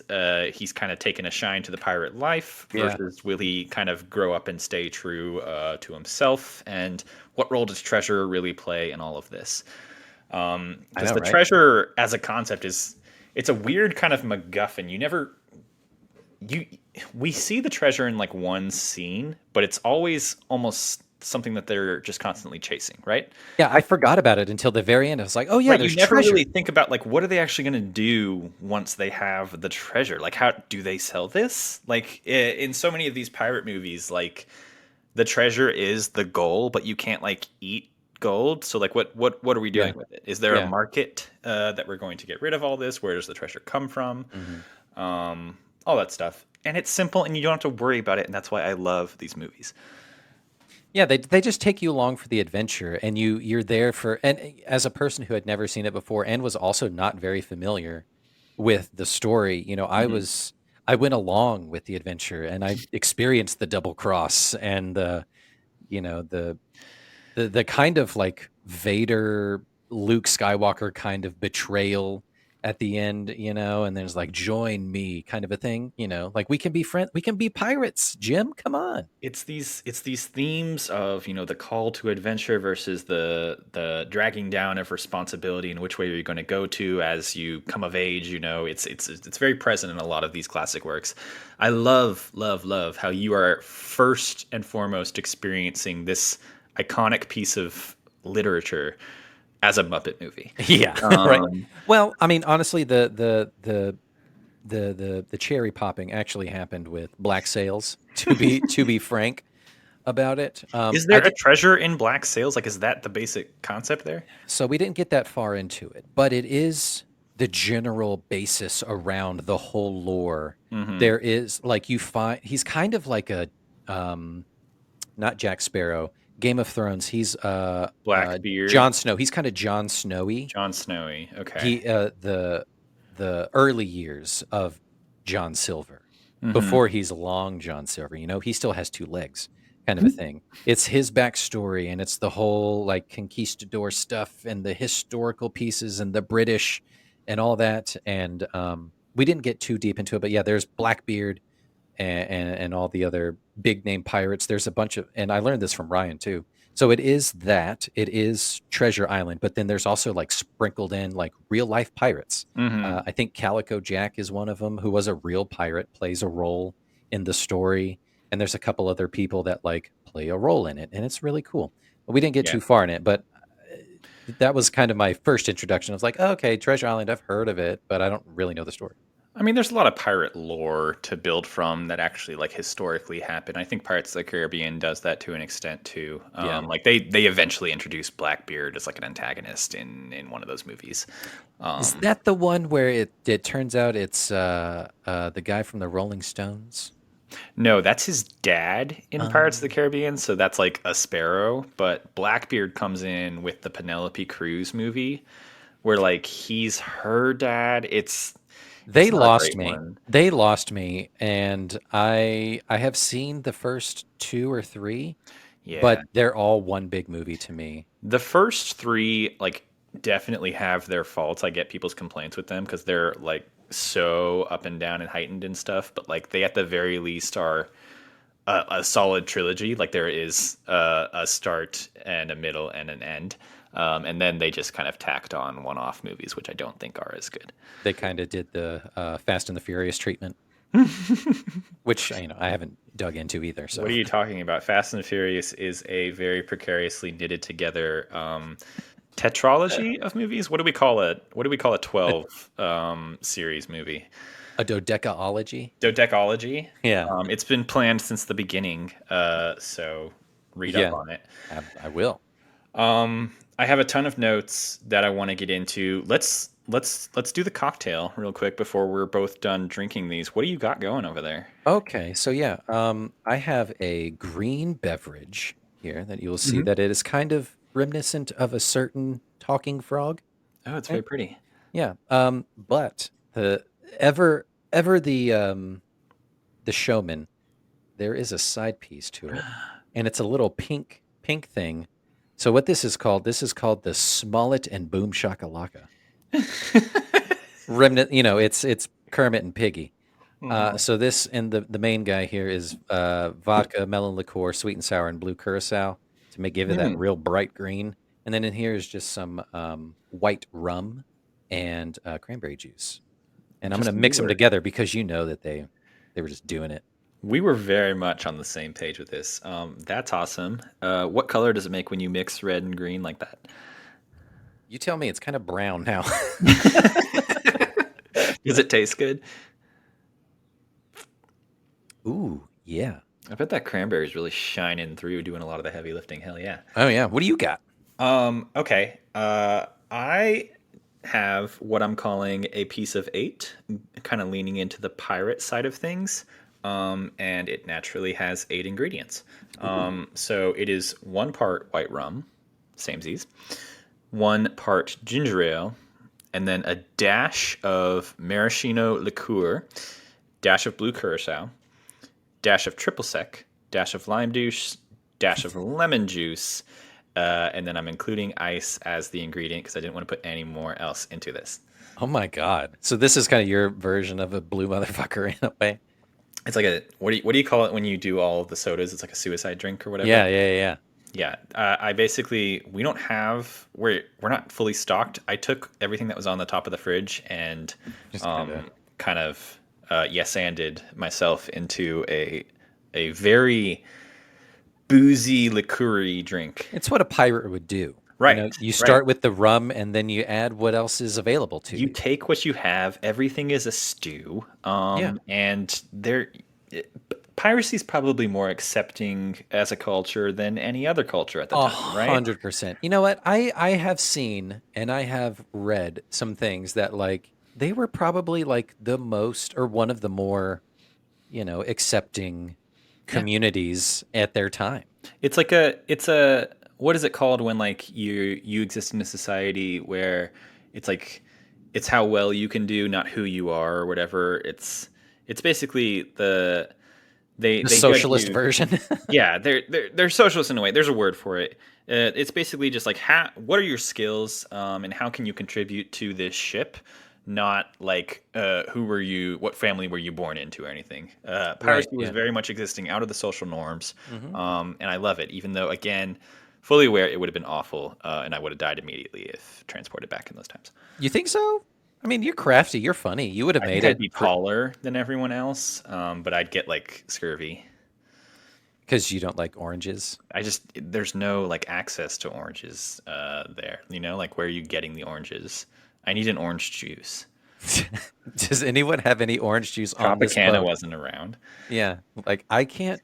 he's kind of taken a shine to the pirate life versus will he kind of grow up and stay true to himself? And what role does treasure really play in all of this? Because the treasure as a concept it's a weird kind of MacGuffin. We see the treasure in like one scene, but it's always almost something that they're just constantly chasing, right? Yeah, I forgot about it until the very end. I was like, oh yeah, Right, there's you never treasure. really think about like what are they actually going to do once they have the treasure? Like how do they sell this? Like in so many of these pirate movies, like the treasure is the goal, but you can't like eat gold. So like what are we doing with it? Is there a market that we're going to get rid of all this? Where does the treasure come from? All that stuff. And it's simple and you don't have to worry about it, and that's why I love these movies. Yeah, they just take you along for the adventure, and you're there for. And as a person who had never seen it before and was also not very familiar with the story, I went along with the adventure, and I experienced the double cross and the kind of like Vader, Luke Skywalker kind of betrayal at the end, and there's like join me kind of a thing, like we can be friends, we can be pirates, Jim, come on. It's these themes of the call to adventure versus the dragging down of responsibility and which way are you going to go to as you come of age. It's very present in a lot of these classic works. I love how you are first and foremost experiencing this iconic piece of literature as a Muppet movie. Yeah. Right. Well, I mean, honestly, the cherry popping actually happened with Black Sails. To be frank about it, Is there a treasure in Black Sails? Like, is that the basic concept there? so we didn't get that far into it, but it is the general basis around the whole lore. Mm-hmm. There is like you find he's kind of like a um not Jack Sparrow, Game of Thrones. He's Blackbeard, Jon Snow. He's kind of Jon Snowy. Jon Snowy. Okay. He the early years of John Silver Mm-hmm. before he's long John Silver. He still has two legs, kind of a thing. It's his backstory, and it's the whole like conquistador stuff and the historical pieces and the British and all that. And we didn't get too deep into it, but yeah, there's Blackbeard and all the other big name pirates. There's a bunch of, and I learned this from Ryan too. So it is Treasure Island, but then there's also like sprinkled in like real life pirates. Mm-hmm. I think Calico Jack is one of them, who was a real pirate, plays a role in the story, and there's a couple other people that like play a role in it, and it's really cool. But we didn't get Yeah. too far in it, but that was kind of my first introduction. I was like, oh, okay, Treasure Island, I've heard of it, but I don't really know the story. I mean, there's a lot of pirate lore to build from that actually like historically happened. I think Pirates of the Caribbean does that to an extent too. Yeah. Like they eventually introduced Blackbeard as like an antagonist in one of those movies. Is Um, that the one where it turns out it's the guy from the Rolling Stones? no, that's his dad in Pirates of the Caribbean, so that's like a sparrow. But Blackbeard comes in with the Penelope Cruz movie, where like he's her dad. It's They not a lost great me. one. They lost me, and I have seen the first two or three, Yeah. but they're all one big movie to me. The first three, like, definitely have their faults. I get people's complaints with them because they're like so up and down and heightened and stuff. But like, they at the very least are a solid trilogy. Like, there is a start and a middle and an end. And then they just kind of tacked on one-off movies, which I don't think are as good. They kind of did the Fast and the Furious treatment, which I haven't dug into either. So What are you talking about? Fast and Furious is a very precariously knitted together tetralogy of movies. What do we call it? What do we call a 12 series movie? a dodecaology. Dodecology. Yeah, It's been planned since the beginning, so read up yeah, on it. I will. I have a ton of notes that I want to get into. Let's do the cocktail real quick before we're both done drinking these. What do you got going over there? Okay, so yeah, I have a green beverage here that you'll see Mhm. that it is kind of reminiscent of a certain talking frog. Oh, it's very Right? pretty. Yeah, but the ever the showman, there is a side piece to it, and it's a little pink thing. So what this is called the Smollett and Boom Shakalaka. Remnant, it's Kermit and Piggy. Mhm. So this and the main guy here is vodka, melon liqueur, sweet and sour, and blue curacao to give it that Mm, real bright green. And then in here is just some white rum and cranberry juice. And I'm gonna Interesting. We mix them were together because that they were just doing it. we were very much on the same page with this. That's awesome. What color does it make when you mix red and green like that? You tell me, it's kind of brown now. Does it taste good? Ooh, yeah. I bet that cranberry is really shining through, doing a lot of the heavy lifting. Hell yeah. Oh yeah. What do you got? Okay. I have what I'm calling a piece of eight, kind of leaning into the pirate side of things. And it naturally has eight ingredients. So it is 1 part white rum, samesies, 1 part ginger ale, and then a dash of maraschino liqueur, dash of blue curacao, dash of triple sec, dash of lime juice, dash of lemon juice, and then I'm including ice as the ingredient because I didn't want to put any more else into this. Oh my God. So this is kind of your version of a blue motherfucker in a way. It's like a what do you call it when you do all of the sodas? It's like a suicide drink or whatever. Yeah. Yeah. I basically we're not fully stocked. I took everything that was on the top of the fridge and Just kind of. kind of yes-anded myself into a very boozy liqueur-y drink. It's what a pirate would do. Right. You Right. start with the rum and then you add what else is available to You you. take what you have. Everything is a stew. Yeah. And piracy's probably more accepting as a culture than any other culture at the A time, right? 100%. You know what? I have seen and I have read some things that like they were probably like the most or one of the more, accepting Yeah. communities at their time. It's a what is it called when like you exist in a society where it's like it's how well you can do, not who you are or whatever. It's basically The they judge socialist you. version. Yeah, they're socialist in a way. There's a word for it. It's basically just like what are your skills, and how can you contribute to this ship? Not like who were you, what family were you born into, or anything. Right, Piracy was yeah. very much existing out of the social norms, Hmm. and I love it. Even though, again, fully aware it would have been awful, and I would have died immediately if transported back in those times. You think so? I mean, you're crafty, you're funny. You would have I made think I'd it be taller than everyone else, but I'd get like scurvy. because you don't like oranges. I just there's no like access to oranges there. You know, like where are you getting the oranges? I need an orange juice. Does anyone have any orange juice on this Tropicana boat? wasn't around. Yeah, like I can't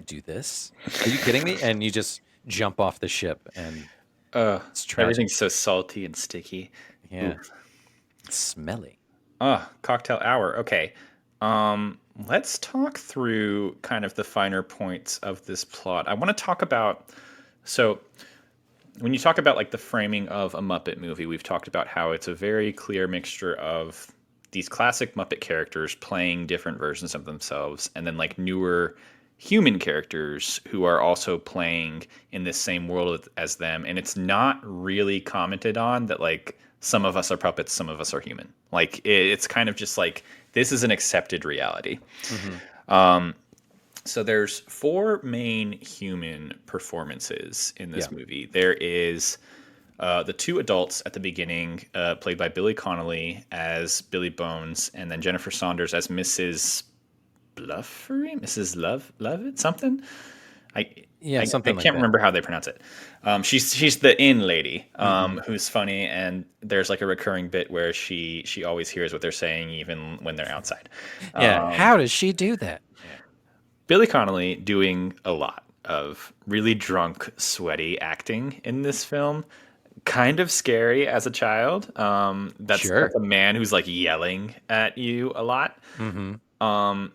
do this. Are you kidding me? And you just jump off the ship and it's tragic. Everything's so salty and sticky. Yeah, Oof. it's smelly. Cocktail hour. Okay. Let's talk through kind of the finer points of this plot. I want to talk about so when you talk about like the framing of a Muppet movie, we've talked about how it's a very clear mixture of these classic Muppet characters playing different versions of themselves, and then like newer human characters who are also playing in this same world as them. And it's not really commented on that like some of us are puppets, some of us are human. Like it's kind of just like this is an accepted reality. Hmm. So there's four main human performances in this Yeah, movie. There is the two adults at the beginning, played by Billy Connolly as Billy Bones, and then Jennifer Saunders as Mrs. Bluffery, Mrs. Lovett, something. I, yeah, I something like can't that. remember how they pronounce it. She's the inn lady, Hmm. who's funny, and there's like a recurring bit where she always hears what they're saying even when they're outside. Yeah, Um, how does she do that? Yeah, Billy Connolly doing a lot of really drunk, sweaty acting in this film. Kind of scary as a child. That's sure. a man who's like yelling at you a lot. Hmm. Um,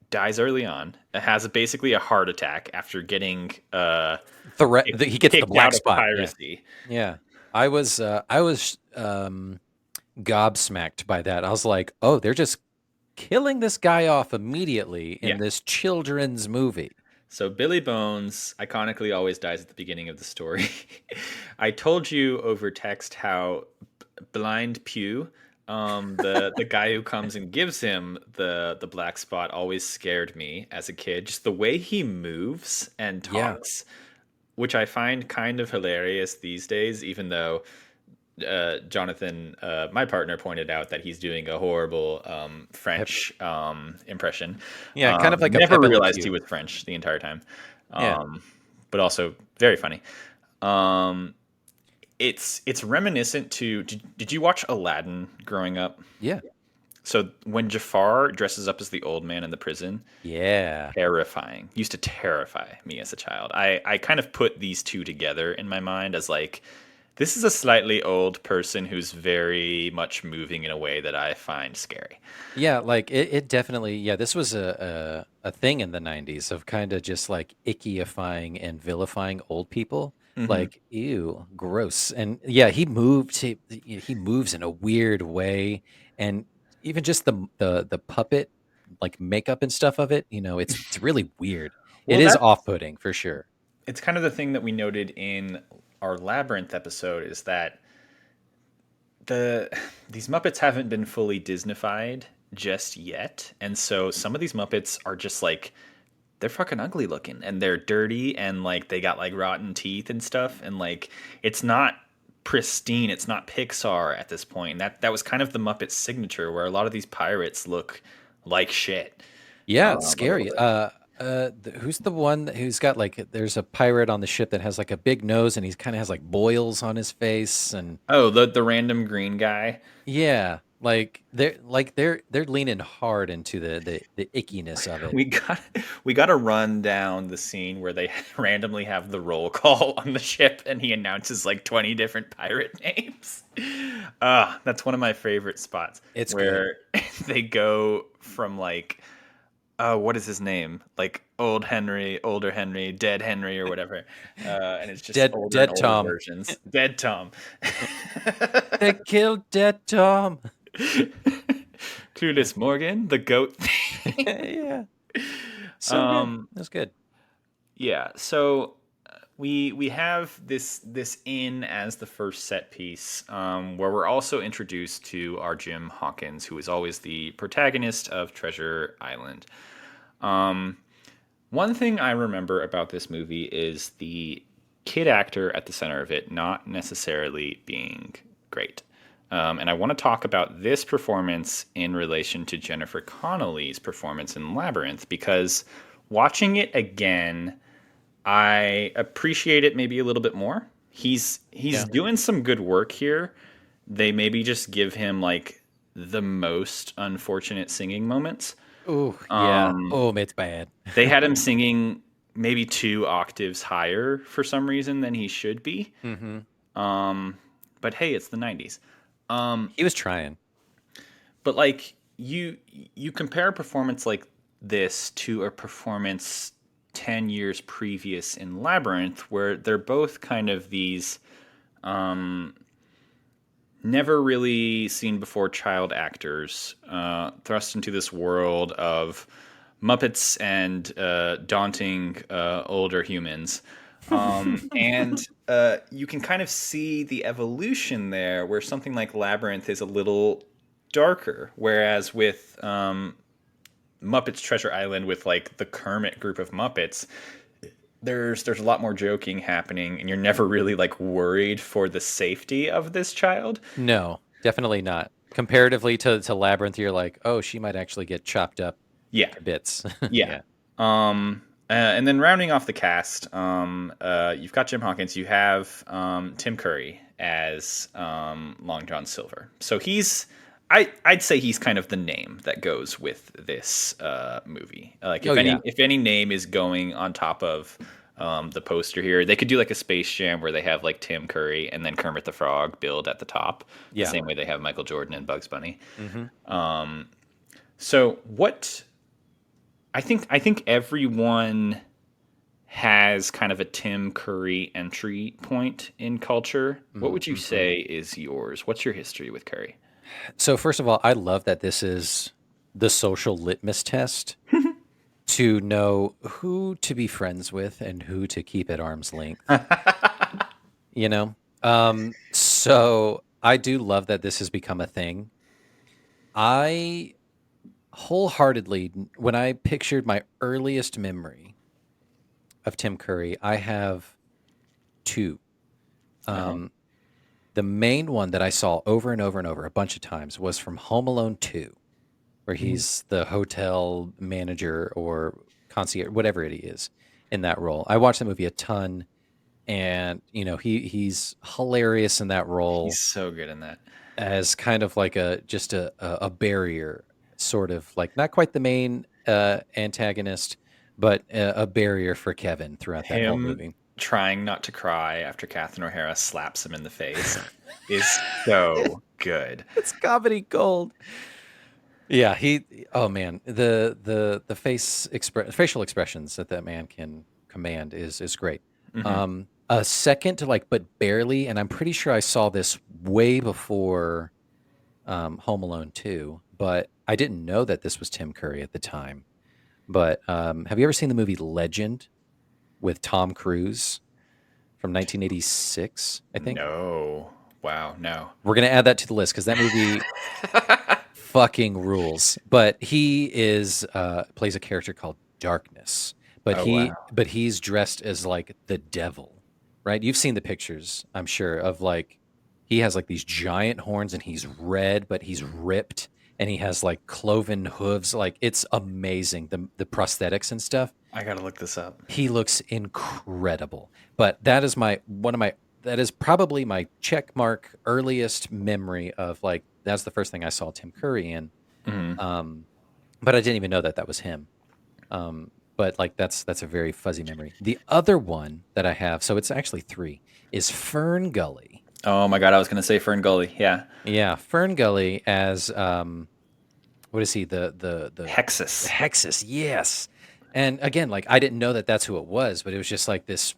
Dies early on. Has basically a heart attack after getting He gets the kicked black out of spot. Yeah, piracy. yeah. I was gobsmacked by that. I was like, oh, they're just killing this guy off immediately Yeah. in this children's movie. So Billy Bones iconically always dies at the beginning of the story. I told you over text how Blind Pew, the guy who comes and gives him the black spot, always scared me as a kid. Just the way he moves and Yeah. talks, which I find kind of hilarious these days, even though Jonathan, my partner, pointed out that he's doing a horrible Pep, French impression. yeah, kind of like a Never Pepe Le realized he Pew. was French the entire time, Yeah. um, but also very funny. Um, it's reminiscent to. Did you watch Aladdin growing up? Yeah. So when Jafar dresses up as the old man in the prison, Yeah. terrifying. Used to terrify me as a child. I kind of put these two together in my mind as like this is a slightly old person who's very much moving in a way that I find scary. Yeah, like it definitely, yeah, this was a thing in the 90s of kind of just like ickyifying and vilifying old people. Hmm. Like, ew, gross. And yeah, he moves in a weird way. And even just the puppet like makeup and stuff of it, it's really weird. It Well, is that's off-putting for sure. it's kind of the thing that we noted in our Labyrinth episode is that the these Muppets haven't been fully Disneyfied just yet, and so some of these Muppets are just like they're fucking ugly looking and they're dirty and like they got like rotten teeth and stuff, and like it's not pristine, it's not Pixar at this point. And that was kind of the Muppet signature where a lot of these pirates look like shit, Yeah, it's a little scary. bit. Who's the one who's got like there's a pirate on the ship that has like a big nose and he's kind of has like boils on his face and Oh, the random green guy. yeah. They're leaning hard into the ickiness of it. We got we got to run down the scene where they randomly have the roll call on the ship, and he announces like 20 different pirate names. That's one of my favorite spots It's good. where they go from like, what is his name? Like old Henry, older Henry, dead Henry, or whatever. And it's just older and Dead older Tom. versions. Dead Tom. They killed Dead Tom. Clueless Morgan, the goat. Yeah. So good. um, That's good. yeah. So we have this inn as the first set piece, where we're also introduced to our Jim Hawkins, who is always the protagonist of Treasure Island. Um, One thing I remember about this movie is the kid actor at the center of it not necessarily being great. And I want to talk about this performance in relation to Jennifer Connelly's performance in Labyrinth, because watching it again, I appreciate it maybe a little bit more. He's Yeah. doing some good work here. They maybe just give him like the most unfortunate singing moments. Oh, yeah. Um, Oh, it's bad. they had him singing maybe 2 octaves higher for some reason than he should be. Mm-hmm. Um, but hey, it's the 90s. Um, He was trying. but like you compare a performance like this to a performance 10 years previous in Labyrinth, where they're both kind of these um, never really seen before child actors thrust into this world of Muppets and daunting older humans. And you can kind of see the evolution there, where something like Labyrinth is a little darker, whereas with Muppet's Treasure Island, with like the Kermit group of Muppets, there's a lot more joking happening, and you're never really like worried for the safety of this child. No, definitely not. Comparatively to Labyrinth, you're like, oh, she might actually get chopped up Yeah, to bits. yeah. Yeah. And then rounding off the cast, you've got Jim Hawkins. You have Tim Curry as Long John Silver. So I'd say he's kind of the name that goes with this movie. Like Oh, yeah. if any name is going on top of the poster here, they could do like a Space Jam where they have like Tim Curry and then Kermit the Frog build at the top, the Yeah. same way they have Michael Jordan and Bugs Bunny. Mm-hmm. So what I think everyone has kind of a Tim Curry entry point in culture. What would you Mm-hmm. say is yours? What's your history with Curry? So first of all, I love that this is the social litmus test to know who to be friends with and who to keep at arm's length. You know, so I do love that this has become a thing. I wholeheartedly, when I pictured my earliest memory of Tim Curry, I have two. Uh-huh. Um, the main one that I saw over and over and over a bunch of times was from Home Alone 2, where he's the hotel manager or concierge, whatever it is in that role. I watched the movie a ton, and he's hilarious in that role He's so good in that. as kind of like a barrier, sort of like not quite the main antagonist, but a barrier for Kevin throughout that whole Him movie. trying not to cry after Catherine O'Hara slaps him in the face is so good. It's comedy gold. Yeah, oh man, the facial expressions that man can command is great. Hmm. A second to like, but barely, and I'm pretty sure I saw this way before Home Alone 2, but I didn't know that this was Tim Curry at the time. But have you ever seen the movie Legend with Tom Cruise from 1986? I think No. Wow, no. we're gonna add that to the list because that movie fucking rules. But he is plays a character called Darkness. But Oh he wow. but he's dressed as like the devil, right? You've seen the pictures, I'm sure, of like he has like these giant horns and he's red, but he's ripped and he has like cloven hooves. Like it's amazing. The prosthetics and stuff. I gotta look this up. He looks incredible. But that is my one of my that is probably my check mark earliest memory of like that's the first thing I saw Tim Curry in. Hmm. Um, but I didn't even know that that was him. But like that's a very fuzzy memory. The other one that I have, so it's actually three, is Fern Gully. Oh my god, I was gonna say Fern Gully. Yeah, Yeah, Fern Gully as what is he? The Hexus. Hexus, yes. And again, like I didn't know that that's who it was, but it was just like this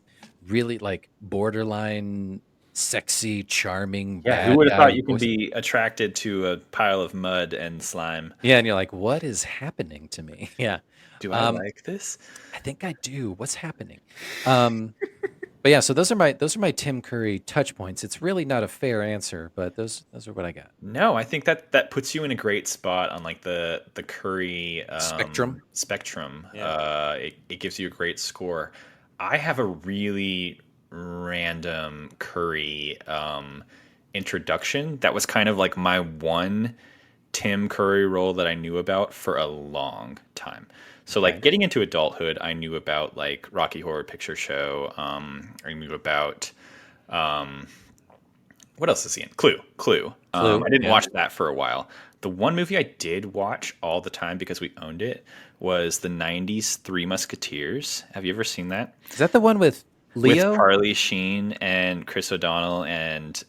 really like borderline sexy, charming Yeah, who bad would have guy thought you can voice. be attracted to a pile of mud and slime? Yeah, and you're like, what is happening to me? Yeah. Do I Um, like this? I think I do. What's happening? Um, but yeah, so those are my Tim Curry touch points. It's really not a fair answer, but those are what I got. No, I think that puts you in a great spot on like the Curry Spectrum. spectrum. Yeah. It gives you a great score. I have a really random Curry introduction that was kind of like my one Tim Curry role that I knew about for a long time. So like Okay. getting into adulthood, I knew about like Rocky Horror Picture Show. I knew about um, what else is he in? Clue. Clue. Clue. I didn't Yeah. watch that for a while. The one movie I did watch all the time because we owned it was the '90s Three Musketeers. Have you ever seen that? Is that the one with With Leo? Charlie Sheen and Chris O'Donnell and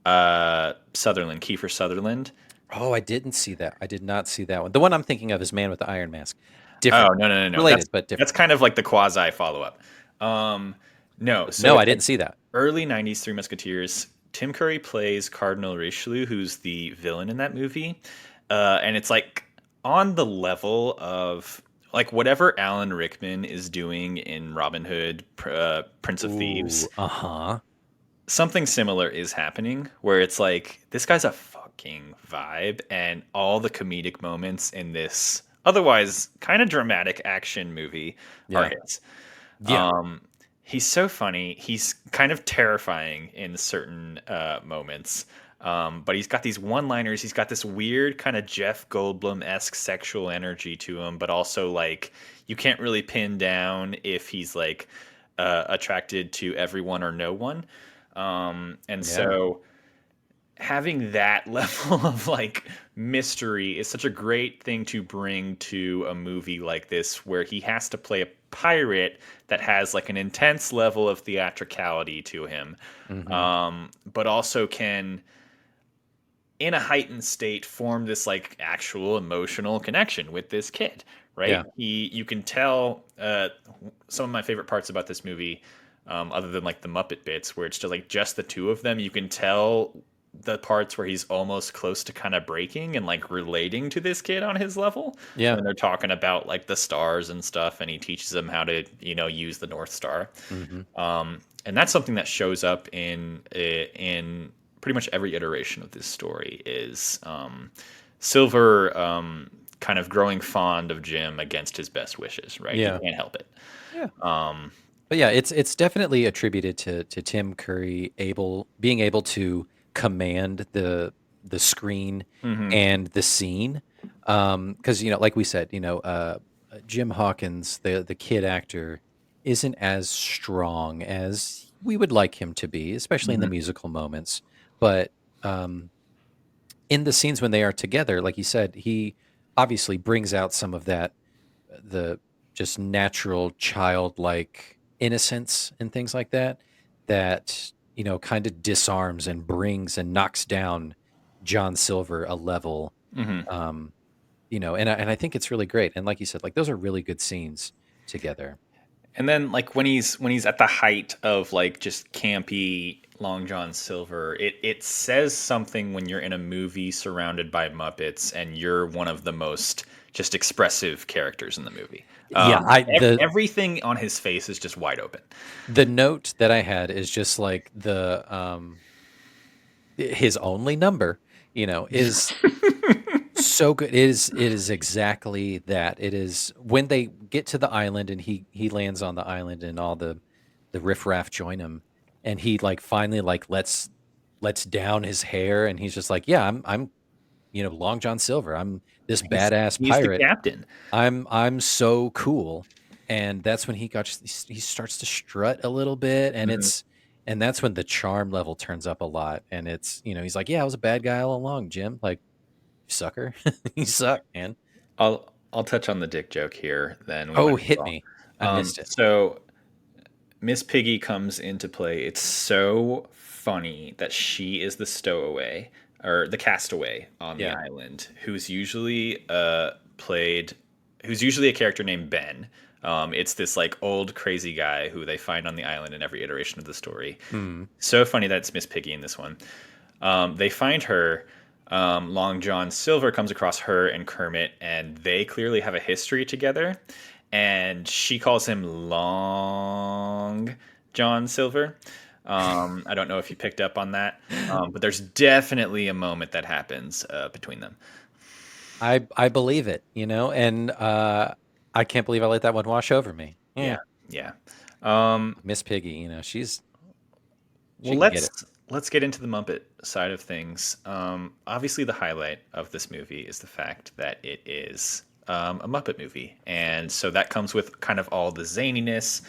Sutherland, Kiefer Sutherland. Oh, I didn't see that. I did not see that one. The one I'm thinking of is Man with the Iron Mask. Oh Different. no no no no. That's Related, but that's different. kind of like the quasi follow up. No, But so no, I it's didn't like see that. early '90s Three Musketeers. Tim Curry plays Cardinal Richelieu, who's the villain in that movie, and it's like on the level of like whatever Alan Rickman is doing in Robin Hood, Prince of Thieves. Ooh, uh-huh. Something similar is happening where it's like this guy's a fucking vibe, and all the comedic moments in this otherwise kind of dramatic action movie are Yeah. his. Yeah. um he's so funny, he's kind of terrifying in certain moments, but he's got these one liners, he's got this weird kind of Jeff Goldblum-esque sexual energy to him, but also like you can't really pin down if he's like attracted to everyone or no one. And Yeah. so having that level of like mystery is such a great thing to bring to a movie like this where he has to play a pirate that has like an intense level of theatricality to him, Hmm. but also can in a heightened state form this like actual emotional connection with this kid, right? Yeah. You can tell some of my favorite parts about this movie, other than like the Muppet bits where it's just like just the two of them, you can tell the parts where he's almost close to kind of breaking and like relating to this kid on his level Yeah. when they're talking about like the stars and stuff, and he teaches them how to use the North Star. Hmm. And that's something that shows up in pretty much every iteration of this story is Silver kind of growing fond of Jim against his best wishes, right? He Yeah. can't help it. Yeah. Um, But yeah, it's definitely attributed to Tim Curry being able to command the screen mhm. and the scene. Because like we said, Jim Hawkins, the kid actor, isn't as strong as we would like him to be, especially in the Mhm. musical moments. But um, in the scenes when they are together, like you said, he obviously brings out some of that the just natural childlike innocence and things like that that kind of disarms and brings and knocks down John Silver a level. Mhm. um and I think it's really great, and like you said, like those are really good scenes together. And then like when he's at the height of like just campy Long John Silver, it says something when you're in a movie surrounded by Muppets and you're one of the most just expressive characters in the movie. Yeah, I Everything on his face is just wide open. the note that I had is just like the his only number is so good. It is exactly that. It is when they get to the island and he lands on the island and all the riffraff join him, and he like finally like lets down his hair, and he's just like, yeah, I'm Long John Silver. I'm this He's badass he's the pirate. captain. I'm so cool. And that's when he starts to strut a little bit, and Mhm. it's And that's when the charm level turns up a lot. And it's, he's like, yeah, I was a bad guy all along, Jim. Like, you sucker. You suck, man. I'll touch on the dick joke here. Then we Oh, might as hit well. me. I missed it. So Miss Piggy comes into play. It's so funny that she is the stowaway or the castaway on the Yeah. island, played, who's usually a character named Ben. It's this like old crazy guy who they find on the island in every iteration of the story. Hmm. So funny that it's Miss Piggy in this one. They find her. Long John Silver comes across her and Kermit, and they clearly have a history together. And she calls him Long John Silver. I don't know if you picked up on that, but there's definitely a moment that happens between them. I believe it, and I can't believe I let that one wash over me. Yeah, Yeah. yeah. Um, Miss Piggy, she well, can get it. let's get into the Muppet side of things. Obviously, the highlight of this movie is the fact that it is a Muppet movie, and so that comes with kind of all the zaniness.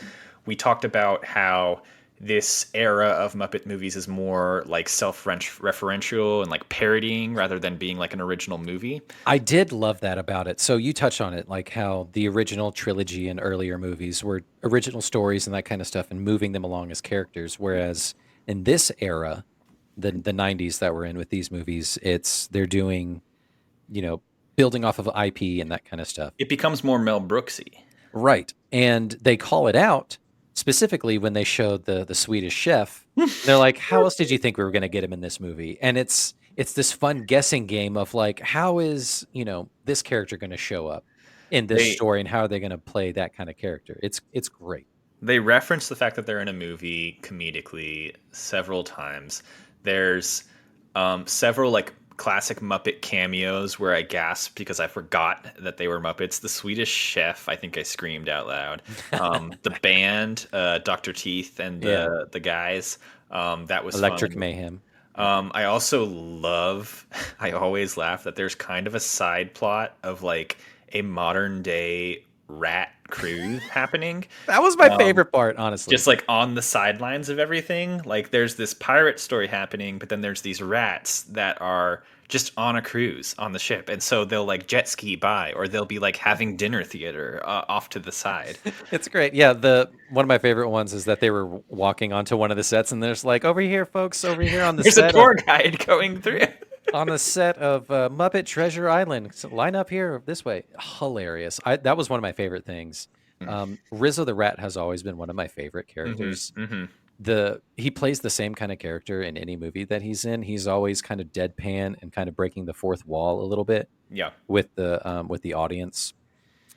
We talked about how this era of Muppet movies is more like self-referential and like parodying rather than being like an original movie. I did love that about it. So you touched on it, like how the original trilogy and earlier movies were original stories and that kind of stuff, and moving them along as characters. Whereas in this era, the '90s that we're in with these movies, they're doing, you know, building off of IP and that kind of stuff. It becomes more Mel Brooksy. Right. And they call it out specifically when they showed the Swedish chef. They're like, "How else did you think we were going to get him in this movie?" And it's this fun guessing game of like, how is, this character going to show up in this They story and how are they going to play that kind of character? It's great. they reference the fact that they're in a movie comedically several times. There's several like classic Muppet cameos where I gasped because I forgot that they were Muppets. The Swedish chef, I think I screamed out loud. The band, Dr. Teeth, and Yeah. the guys, that was Electric fun. Mayhem. I also love, I always laugh that there's kind of a side plot of like a modern day rat cruise happening. That was my Um, favorite part, honestly. just like on the sidelines of everything. Like there's this pirate story happening, but then there's these rats that are just on a cruise on the ship. And so they'll like jet ski by or they'll be like having dinner theater off to the side. It's great. Yeah, the one of my favorite ones is that they were walking onto one of the sets and there's like, over here, folks, over here on the There's a set of tour guide going through. Muppet Treasure Island. So line up here this way. Hilarious. That was one of my favorite things. Rizzo the Rat has always been one of my favorite characters. Hmm. He plays the same kind of character in any movie that he's in. He's always kind of deadpan and kind of breaking the fourth wall a little bit Yeah. with the audience.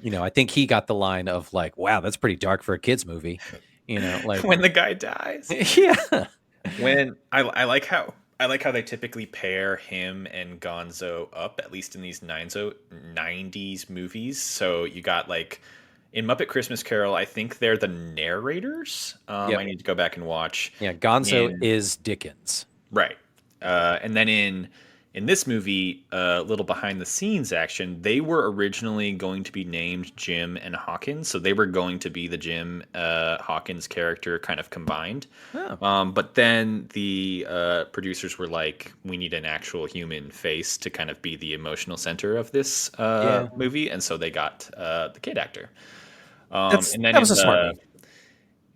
I think he got the line of like, "Wow, that's pretty dark for a kids movie." Like When the guy dies. yeah, When I like how they typically pair him and Gonzo up, at least in these 90s movies. So you got like in Muppet Christmas Carol, I think they're the narrators. Yep. I need to go back and watch. Yeah. Gonzo In is Dickens. Right. And then in this movie, little behind the scenes action, they were originally going to be named Jim and Hawkins, so they were going to be the Jim Hawkins character kind of combined. Oh. But then the producers were like, we need an actual human face to kind of be the emotional center of this Yeah. movie, and so they got the kid actor. That's And then that was a smart move.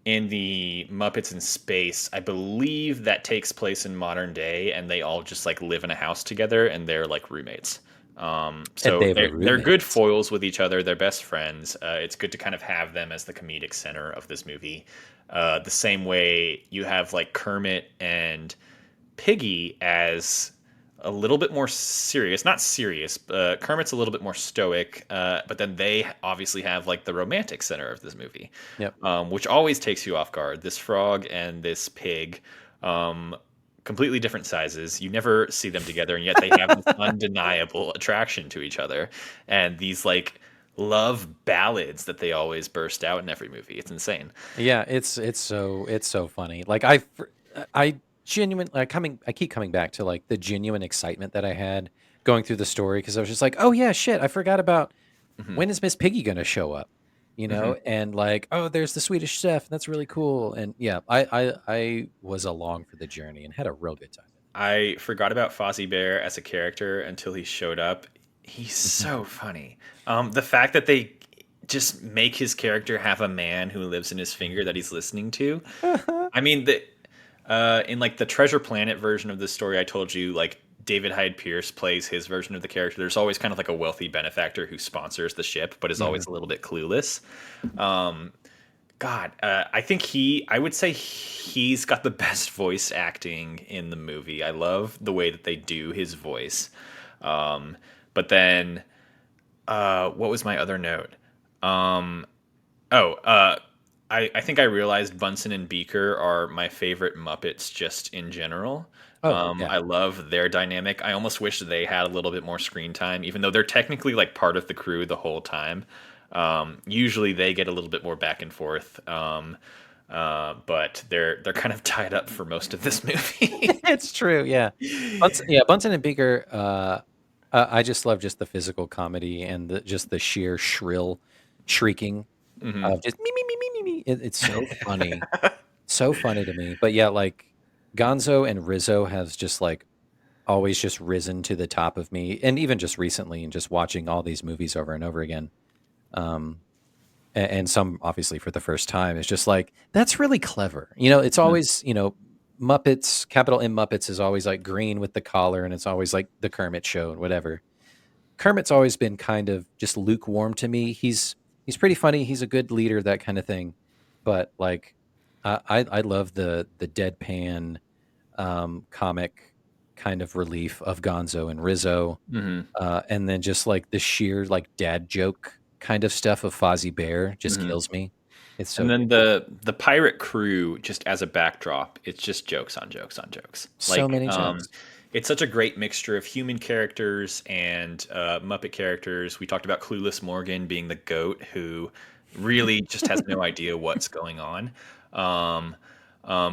in the Muppets in Space, I believe that takes place in modern day, and they all just like live in a house together, and they're like roommates. And So they were they're good roommates. foils with each other. They're best friends. It's good to kind of have them as the comedic center of this movie. The same way you have like Kermit and Piggy as a little bit more serious, not serious. Kermit's a little bit more stoic, but then they obviously have like the romantic center of this movie, Yep. which always takes you off guard. This frog and this pig, completely different sizes. You never see them together, and yet they have this undeniable attraction to each other, and these like love ballads that they always burst out in every movie. It's insane. Yeah, it's so funny. Like I genuinely I keep coming back to like the genuine excitement that I had going through the story because I was just like, oh yeah, shit, I forgot about Hmm. when is Miss Piggy going to show up? Hmm. and like, oh, there's the Swedish chef. That's really cool. And yeah, I was along for the journey and had a real good time I forgot about Fozzie Bear as a character until he showed up. He's in so funny. The fact that they just make his character have a man who lives in his finger that he's listening to. it. I mean, in like the Treasure Planet version of this story I told you, like David Hyde Pierce plays his version of the character. There's always kind of like a wealthy benefactor who sponsors the ship, but is Mhm. always a little bit clueless. Um, God, I would say he's got the best voice acting in the movie. I love the way that they do his voice. Um, but then, what was my other note? Um, oh, I think I realized Bunsen and Beaker are my favorite Muppets just in general. Oh yeah. I love their dynamic. I almost wish they had a little bit more screen time, even though they're technically like part of the crew the whole time. Usually they get a little bit more back and forth, but they're kind of tied up for most of this movie. It's true. Yeah. Bunsen and Beaker. I just love just the physical comedy and just the sheer shrill shrieking Hmm. of just me me me me me me. It's so funny to me. But yeah, like Gonzo and Rizzo has just like always just risen to the top of me, and even just recently, and just watching all these movies over and over again. Um, and some obviously for the first time. It's just like that's really clever. It's always Muppets, capital M Muppets is always like green with the collar, and it's always like the Kermit show and whatever. Kermit's always been kind of just lukewarm to me. He's pretty funny. He's a good leader, that kind of thing. But like, I love the deadpan comic kind of relief of Gonzo and Rizzo, Hmm. and then just like the sheer like dad joke kind of stuff of Fozzie Bear just Hmm. kills me. It's And so then good. the pirate crew, just as a backdrop, it's just jokes on jokes on jokes. So many jokes. It's such a great mixture of human characters and Muppet characters. We talked about Clueless Morgan being the goat who really just has no idea what's going on. Um,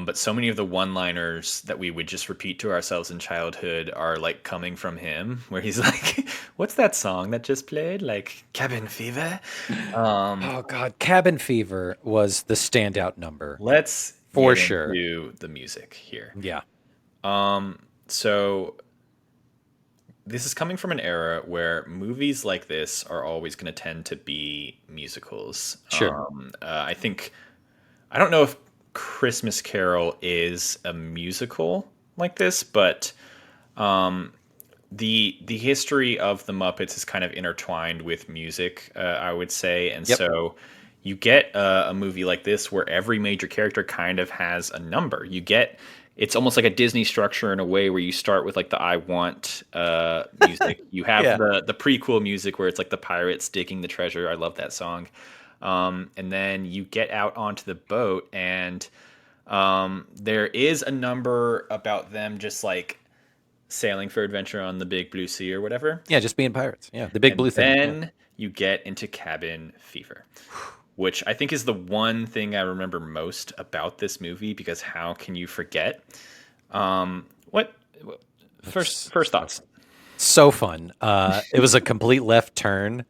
but so many of the one-liners that we would just repeat to ourselves in childhood are like coming from him, where he's like, "What's that song that just played? Like Cabin Fever." Um, Oh God, Cabin Fever was the standout number Let's for get sure. into the music here. Yeah, So this is coming from an era where movies like this are always going to tend to be musicals. sure. I don't know if Christmas Carol is a musical like this, but the history of the Muppets is kind of intertwined with music, I would say, and Yep. so you get a movie like this where every major character kind of has a number. It's almost like a Disney structure in a way where you start with like the I want music. You have Yeah. the prequel music where it's like the pirates digging the treasure. I love that song. And then you get out onto the boat and there is a number about them just like sailing for adventure on the big blue sea or whatever. Yeah, just being pirates. Yeah, the big And blue thing. Yeah. then you get into Cabin Fever, which I think is the one thing I remember most about this movie because how can you forget? What It's first so thoughts? fun. So fun. It was a complete left turn.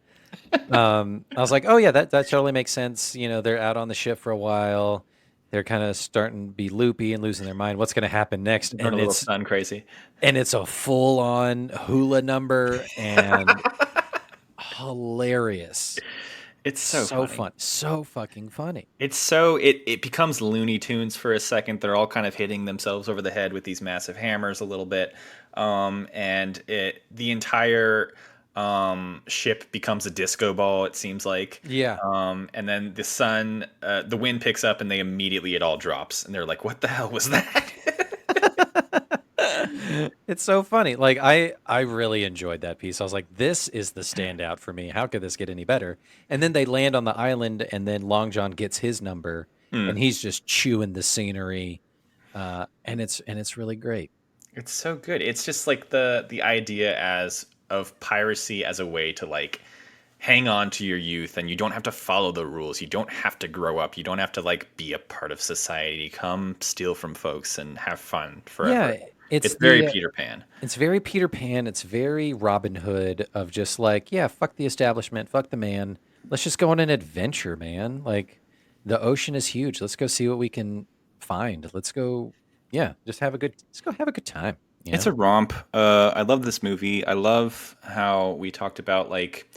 I was like, oh yeah, that totally makes sense. They're out on the ship for a while. They're kind of starting to be loopy and losing their mind. What's going to happen next? Going a little sun crazy. And it's a full on hula number and hilarious. It's so So funny. fun. So fucking funny. It becomes Looney Tunes for a second. They're all kind of hitting themselves over the head with these massive hammers a little bit, and the entire ship becomes a disco ball. It seems like, Yeah. and then the wind picks up, and it all drops, and they're like, "What the hell was that?" It's so funny. Like I really enjoyed that piece. I was like, this is the standout for me. How could this get any better? And then they land on the island and then Long John gets his number and Hmm. he's just chewing the scenery. And it's really great. It's so good. It's just like the idea as of piracy as a way to like hang on to your youth and you don't have to follow the rules. You don't have to grow up. You don't have to like be a part of society. Come steal from folks and have fun forever. Yeah, it's It's very the Peter Pan. it's very Peter Pan, it's very Robin Hood of just like, yeah, fuck the establishment, fuck the man. let's just go on an adventure, man. Like the ocean is huge. Let's go see what we can find. Let's go, yeah, just have a good. Let's go have a good time. You It's know? a romp. I love this movie. I love how we talked about like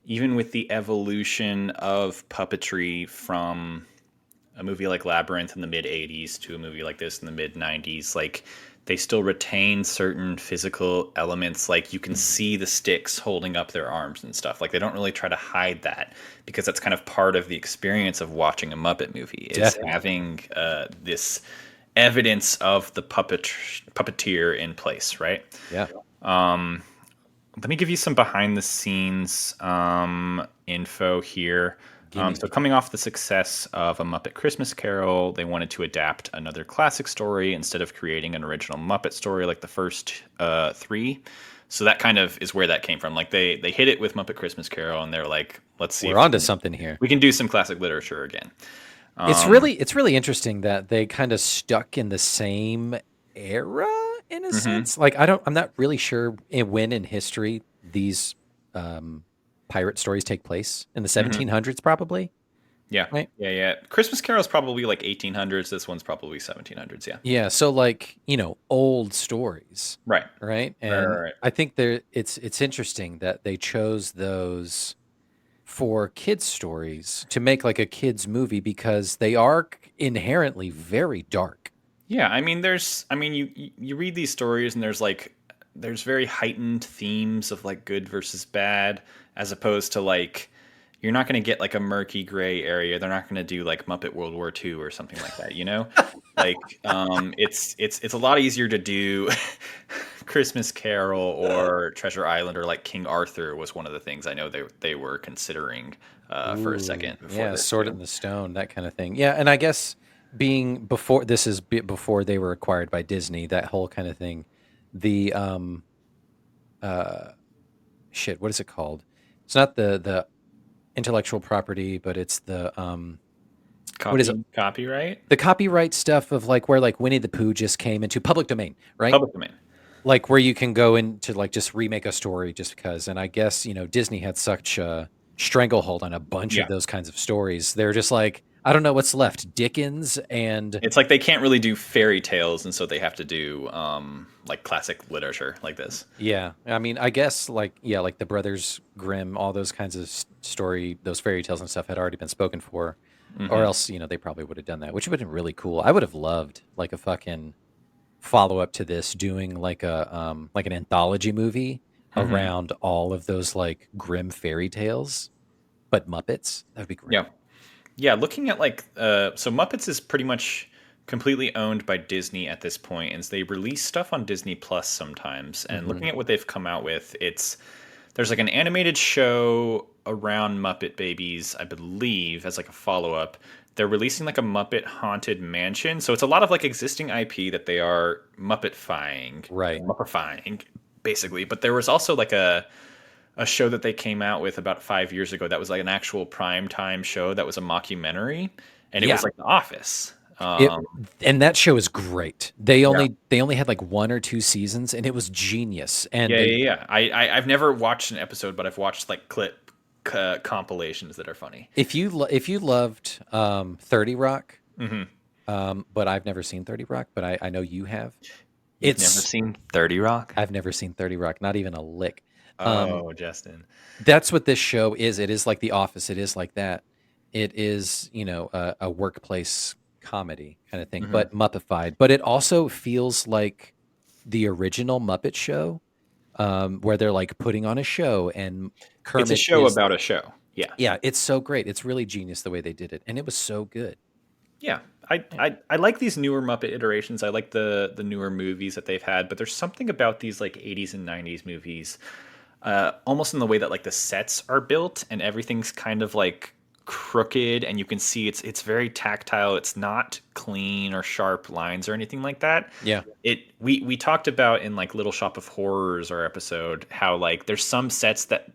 even with the evolution of puppetry from a movie like Labyrinth in the mid 80s to a movie like this in the mid 90s, like they still retain certain physical elements. Like you can see the sticks holding up their arms and stuff. Like they don't really try to hide that because that's kind of part of the experience of watching a Muppet movie is Definitely. having this evidence of the puppeteer in place, right? Yeah. Let me give you some behind the scenes info here. Gimme. So, coming off the success of A Muppet Christmas Carol, they wanted to adapt another classic story instead of creating an original Muppet story like the first three. So that kind of is where that came from. Like they hit it with Muppet Christmas Carol, and they're like, let's see We're if onto something here. we can do some classic literature again. It's really interesting that they kind of stuck in the same era in a Hmm. sense. Like I'm not really sure when in history these um, pirate stories take place in the Hmm. 1700s, probably. Yeah, Right. yeah. Christmas Carol is probably like 1800s. This one's probably 1700s. Yeah, Yeah. So like old stories, right, right? right, right, And right. I think it's interesting that they chose those for kids stories to make like a kids movie because they are inherently very dark. Yeah, I mean, you read these stories and there's very heightened themes of like good versus bad, as opposed to like you're not going to get like a murky gray area. They're not going to do like Muppet World War II or something like that, you know? Like, it's a lot easier to do Christmas Carol or Treasure Island or like King Arthur was one of the things I know they were considering for a Ooh, second before yeah, this Sword too. in the Stone, that kind of thing. Yeah, and I guess being before this is before they were acquired by Disney, that whole kind of thing. The uh shit, what is it called? It's not the intellectual property, but it's the what is it? Copyright, The copyright stuff of like where like Winnie the Pooh just came into public domain, right? public domain. Like where you can go into like just remake a story just because. And I guess Disney had such a stranglehold on a bunch of Yeah. those kinds of stories. They're just like, I don't know what's left. Dickens and It's like they can't really do fairy tales, and so they have to do like classic literature like this. yeah, I mean, I guess like yeah, like the Brothers Grimm, all those kinds of story, those fairy tales and stuff had already been spoken for, or Hmm. else they probably would have done that, which would have been really cool. I would have loved like a fucking follow up to this, doing like an anthology movie Hmm. around all of those like grim fairy tales, but Muppets. That'd be great. Yeah, yeah. Looking at like so Muppets is pretty much completely owned by Disney at this point, and they release stuff on Disney Plus sometimes. And Hmm. looking at what they've come out with, there's like an animated show around Muppet Babies, I believe, as like a follow up. They're releasing like a Muppet Haunted Mansion, so it's a lot of like existing IP that they are Right. Muppifying, basically. But there was also like a show that they came out with about 5 years ago that was like an actual prime time show that was a mockumentary, and it Yeah. was like The Office. It and that show is great. They Yeah, only they only had like one or two seasons, and it was genius. And yeah, they, yeah, yeah. I've never watched an episode, but I've watched like compilations that are funny. if you loved 30 Rock, Hmm. but I've never seen 30 Rock, but I know you have. You've never It's seen 30 Rock? I've never seen 30 Rock, not even a lick. Um, Oh, Justin. that's what this show is. It is like The Office. It is like that. It is, a workplace comedy kind of thing, Hmm. but Muppified. But it also feels like the original Muppet Show, where they're like putting on a show, and It's a Kermit show is. about a show. Yeah. Yeah, it's so great. It's really genius the way they did it, and it was so good. Yeah. I like these newer Muppet iterations. I like the newer movies that they've had, but there's something about these like 80s and 90s movies, almost in the way that like the sets are built and everything's kind of like crooked, and you can see it's very tactile. It's not clean or sharp lines or anything like that. Yeah. We talked about in like Little Shop of Horrors, our episode, how like there's some sets that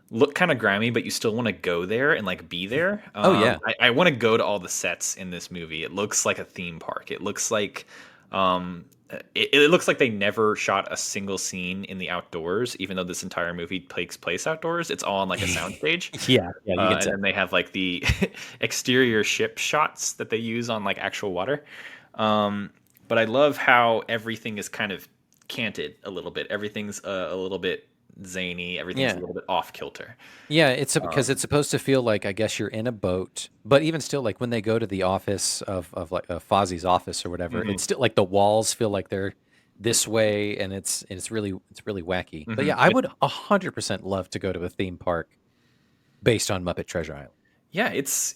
look kind of grimy, but you still want to go there and like be there. Oh yeah. I want to go to all the sets in this movie. It looks like a theme park. It looks like Um, it looks like they never shot a single scene in the outdoors, even though this entire movie takes place outdoors. It's all on like a soundstage. Yeah, yeah, you can And tell. then they have like the exterior ship shots that they use on like actual water. Um, but I love how everything is kind of canted a little bit. Everything's a little bit zany. Everything's a Yeah. little bit off kilter. Yeah, because Um, it's supposed to feel like, I guess, you're in a boat, but even still, like when they go to the office of like Fozzie's office or whatever, mhm, it's still like the walls feel like they're this way, and it's really wacky. But mhm. yeah, I would 100% love to go to a theme park based on Muppet Treasure Island. Yeah, it's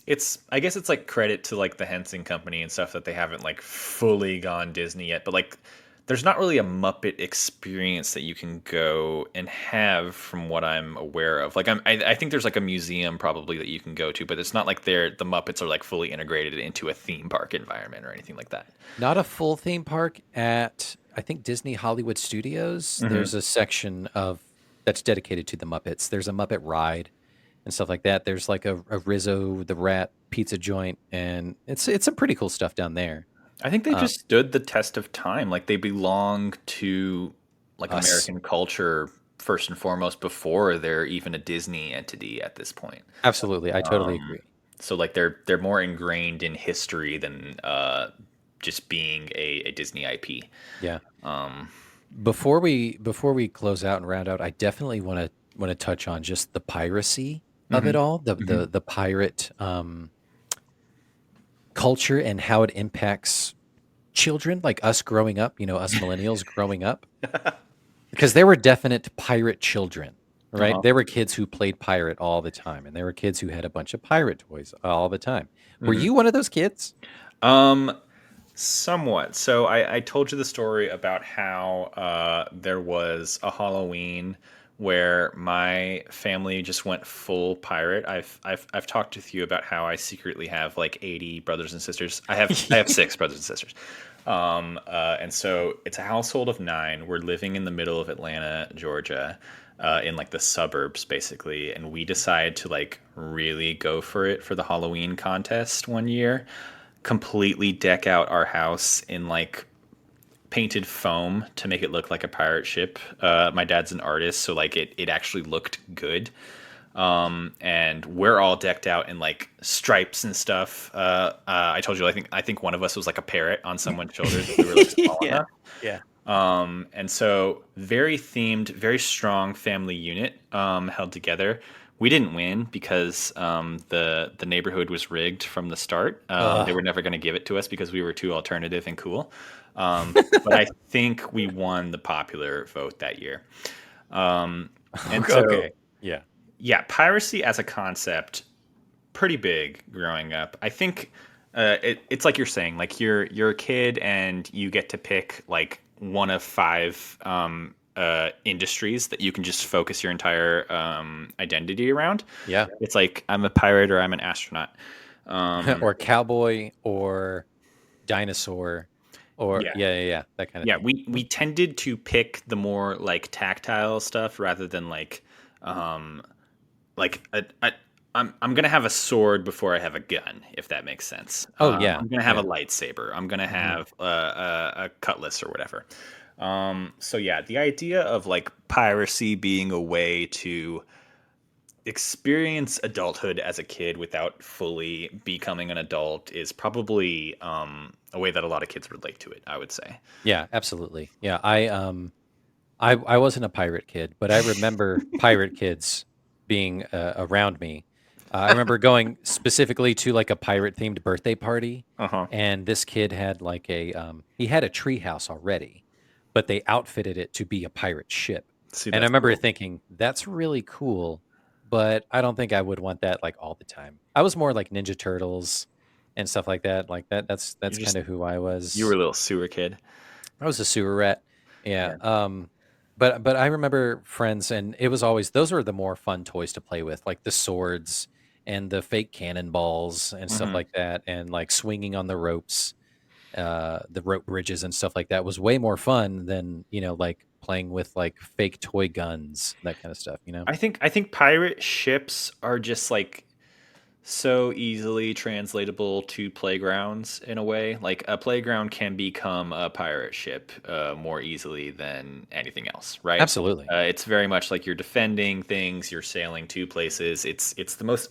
I guess it's like credit to like the Henson Company and stuff that they haven't like fully gone Disney yet, but like there's not really a Muppet experience that you can go and have from what I'm aware of. Like I think there's like a museum probably that you can go to, but it's not like the Muppets are like fully integrated into a theme park environment or anything like that. Not a full theme park at, I think, Disney Hollywood Studios. Hmm. There's a section of that's dedicated to the Muppets. There's a Muppet ride and stuff like that. There's like a Rizzo the Rat pizza joint, and it's some pretty cool stuff down there. I think they Uh, just stood the test of time. Like they belong to like Us, American culture first and foremost before they're even a Disney entity at this point. absolutely, I totally Um, agree. so like they're more ingrained in history than just being a Disney IP. Yeah. Um, Before we close out and round out, I definitely want to touch on just the piracy of it mhm, all, the mhm. the the pirate culture and how it impacts children like us growing up, us millennials growing up, because there were definite pirate children, right? Uh-huh. There were kids who played pirate all the time, and there were kids who had a bunch of pirate toys all the time. Were Mhm. you one of those kids? Um, Somewhat. So I told you the story about how there was a Halloween where my family just went full pirate. I've talked with you about how I secretly have like 80 brothers and sisters. I have six brothers and sisters. And so it's a household of nine. We're living in the middle of Atlanta, Georgia, in like the suburbs, basically. And we decided to like really go for it for the Halloween contest one year, completely deck out our house in like painted foam to make it look like a pirate ship. My dad's an artist, so like it actually looked good. And we're all decked out in like stripes and stuff. I told you, I think one of us was like a parrot on someone's shoulders if we were like small Yeah. enough. Yeah. And so very themed, very strong family unit held together. We didn't win because the neighborhood was rigged from the start. They were Ugh. never going to give it to us because we were too alternative and cool. But I think we won the popular vote that year. Um, and so, Okay. Yeah. yeah, piracy as a concept, pretty big growing up. I think it's like you're saying, like you're a kid and you get to pick like one of five industries that you can just focus your entire identity around. Yeah. It's like I'm a pirate or I'm an astronaut. Um, Or cowboy or dinosaur or yeah, yeah, that kind of yeah. thing. We tended to pick the more like tactile stuff rather than um, like I'm gonna have a sword before I have a gun, if that makes sense. Oh yeah. I'm gonna have a Yeah. lightsaber. I'm gonna Hmm. have a cutlass or whatever. So yeah, the idea of like piracy being a way to experience adulthood as a kid without fully becoming an adult is probably a way that a lot of kids relate to it, I would say. Yeah, absolutely. Yeah, I wasn't a pirate kid, but I remember pirate kids being around me. I remember going specifically to like a pirate themed birthday party, Uh huh. and this kid had like he had a tree house already, but they outfitted it to be a pirate ship. See, And I that's remember cool. thinking, that's really cool, but I don't think I would want that like all the time. I was more like Ninja Turtles and stuff like that. Like You that's kind just of who I you were was. a little sewer kid. I was a sewer rat. Yeah. Yeah. But I remember friends, and it was always those were the more fun toys to play with, like the swords and the fake cannonballs and stuff Hmm. like that, and like swinging on the ropes, the rope bridges and stuff like that was way more fun than like playing with like fake toy guns, that kind of stuff. I think pirate ships are just like so easily translatable to playgrounds in a way. Like a playground can become a pirate ship more easily than anything else, right? Absolutely. It's very much like you're defending things, you're sailing to places. It's the most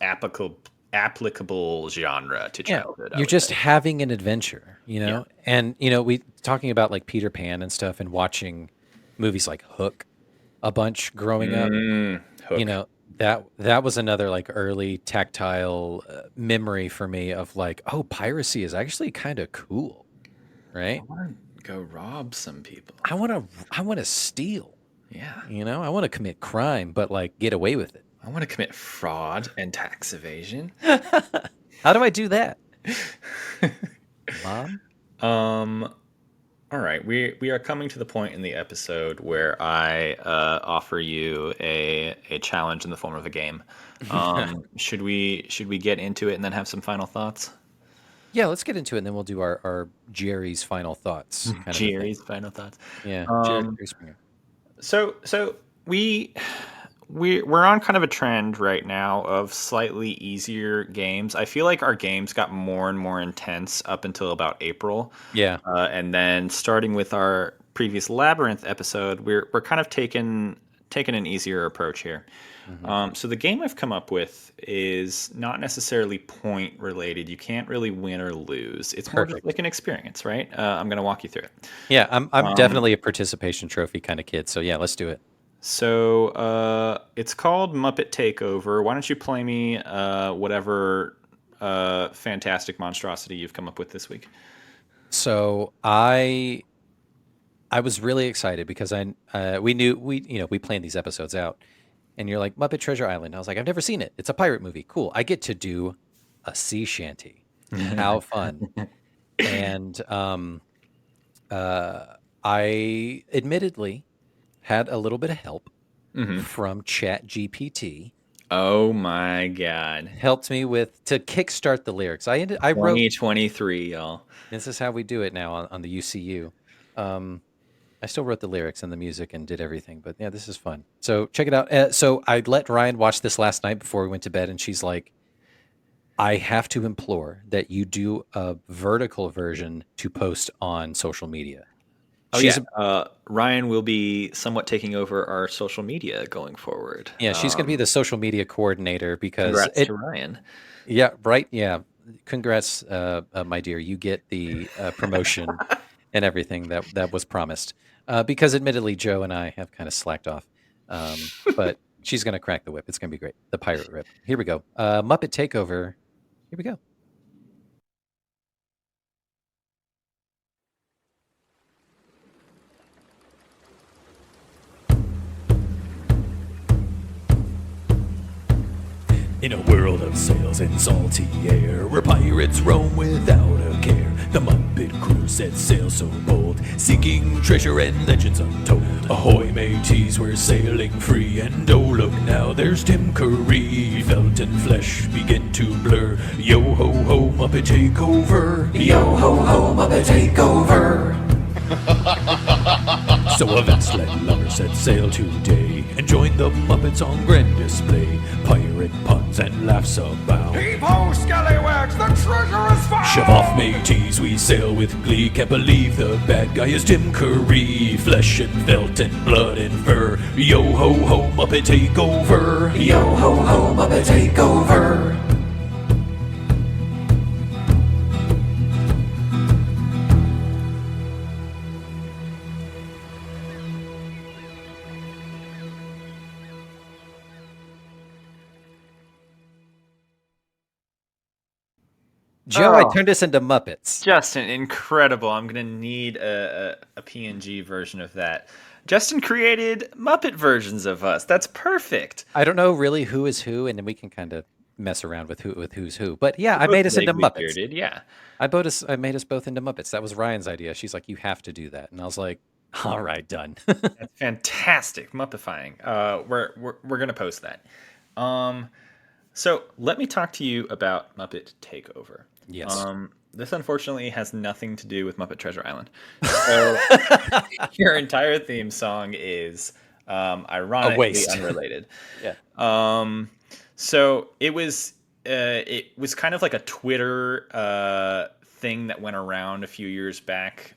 applicable genre to Yeah, childhood, I you're would just say. having an adventure, Yeah. and we talking about like Peter Pan and stuff, and watching movies like Hook a bunch growing up. You Hook. know that was another like early tactile memory for me of like, oh, piracy is actually kind of cool, I right? want to go rob some people. I want to steal. Yeah. I want to commit crime, but like get away with it. I want to commit fraud and tax evasion. How do I do that, Mom? Um, all right, we are coming to the point in the episode where I offer you a challenge in the form of a game. Should we get into it and then have some final thoughts? Yeah, let's get into it, and then we'll do our Jerry's final thoughts kind of a thing. Jerry's final thoughts. Yeah, Jerry Um, Springer. so we we're on kind of a trend right now of slightly easier games. I feel like our games got more and more intense up until about April. Yeah. And then starting with our previous Labyrinth episode, we're kind of taking an easier approach here. Hmm. So the game I've come up with is not necessarily point related. You can't really win or lose. It's more just Perfect. like an experience, right? I'm going to walk you through it. Yeah, I'm Um, definitely a participation trophy kind of kid. So yeah, let's do it. it's called Muppet Takeover. Why don't you play me whatever fantastic monstrosity you've come up with this week? So I was really excited because I we knew we planned these episodes out, and you're like Muppet Treasure Island. I was like, I've never seen it. It's a pirate movie. Cool. I get to do a sea shanty. How fun! And uh, I admittedly had a little bit of help Hmm. from Chat GPT. Oh my God. Helped me with to kickstart the lyrics. I wrote. 2023, y'all. This is how we do it now on the UCU. Um, I still wrote the lyrics and the music and did everything, but yeah, this is fun. So check it out. So I let Ryan watch this last night before we went to bed, and she's like, "I have to implore that you do a vertical version to post on social media." Oh yeah, She's Ryan will be somewhat taking over our social media going forward. Yeah, she's going to be the social media coordinator because Congrats to Ryan. yeah, right, yeah. Congrats, my dear. You get the promotion and everything that was promised. Because admittedly, Joe and I have kind of slacked off. But she's going to crack the whip. It's going to be great. The pirate whip. Here we go. Muppet Takeover. Here we go. In a world of sails and salty air, where pirates roam without a care, the Muppet crew set sail so bold, seeking treasure and legends untold. Ahoy, mateys, we're sailing free, and oh look now, there's Tim Curry. Felt and flesh begin to blur. Yo ho ho, Muppet takeover. Yo ho ho, Muppet takeover. So avast, let lovers set sail today and join the Muppets on grand display. Pirate puns and laughs abound. Heave-ho, scallywags, the treasure is found! Shove off, mateys, we sail with glee. Can't believe the bad guy is Tim Curry. Flesh and felt and blood and fur. Yo ho ho, Muppet takeover. Yo ho ho, Muppet takeover. Joe, I turned this into Muppets. Justin, incredible. I'm going to need a PNG version of that. Justin created Muppet versions of us. That's perfect. I don't know really who is who, and then we can kind of mess around with who's who. But yeah, I made us into Vaguely Muppets. bearded, yeah. I made us both into Muppets. That was Ryan's idea. She's like, you have to do that, and I was like, all right, done. That's fantastic. Muppifying. We're going to post that. So let me talk to you about Muppet Takeover. Yes. This unfortunately has nothing to do with Muppet Treasure Island. So your entire theme song is ironically waste. unrelated. Yeah. So it was it was kind of like a Twitter thing that went around a few years back,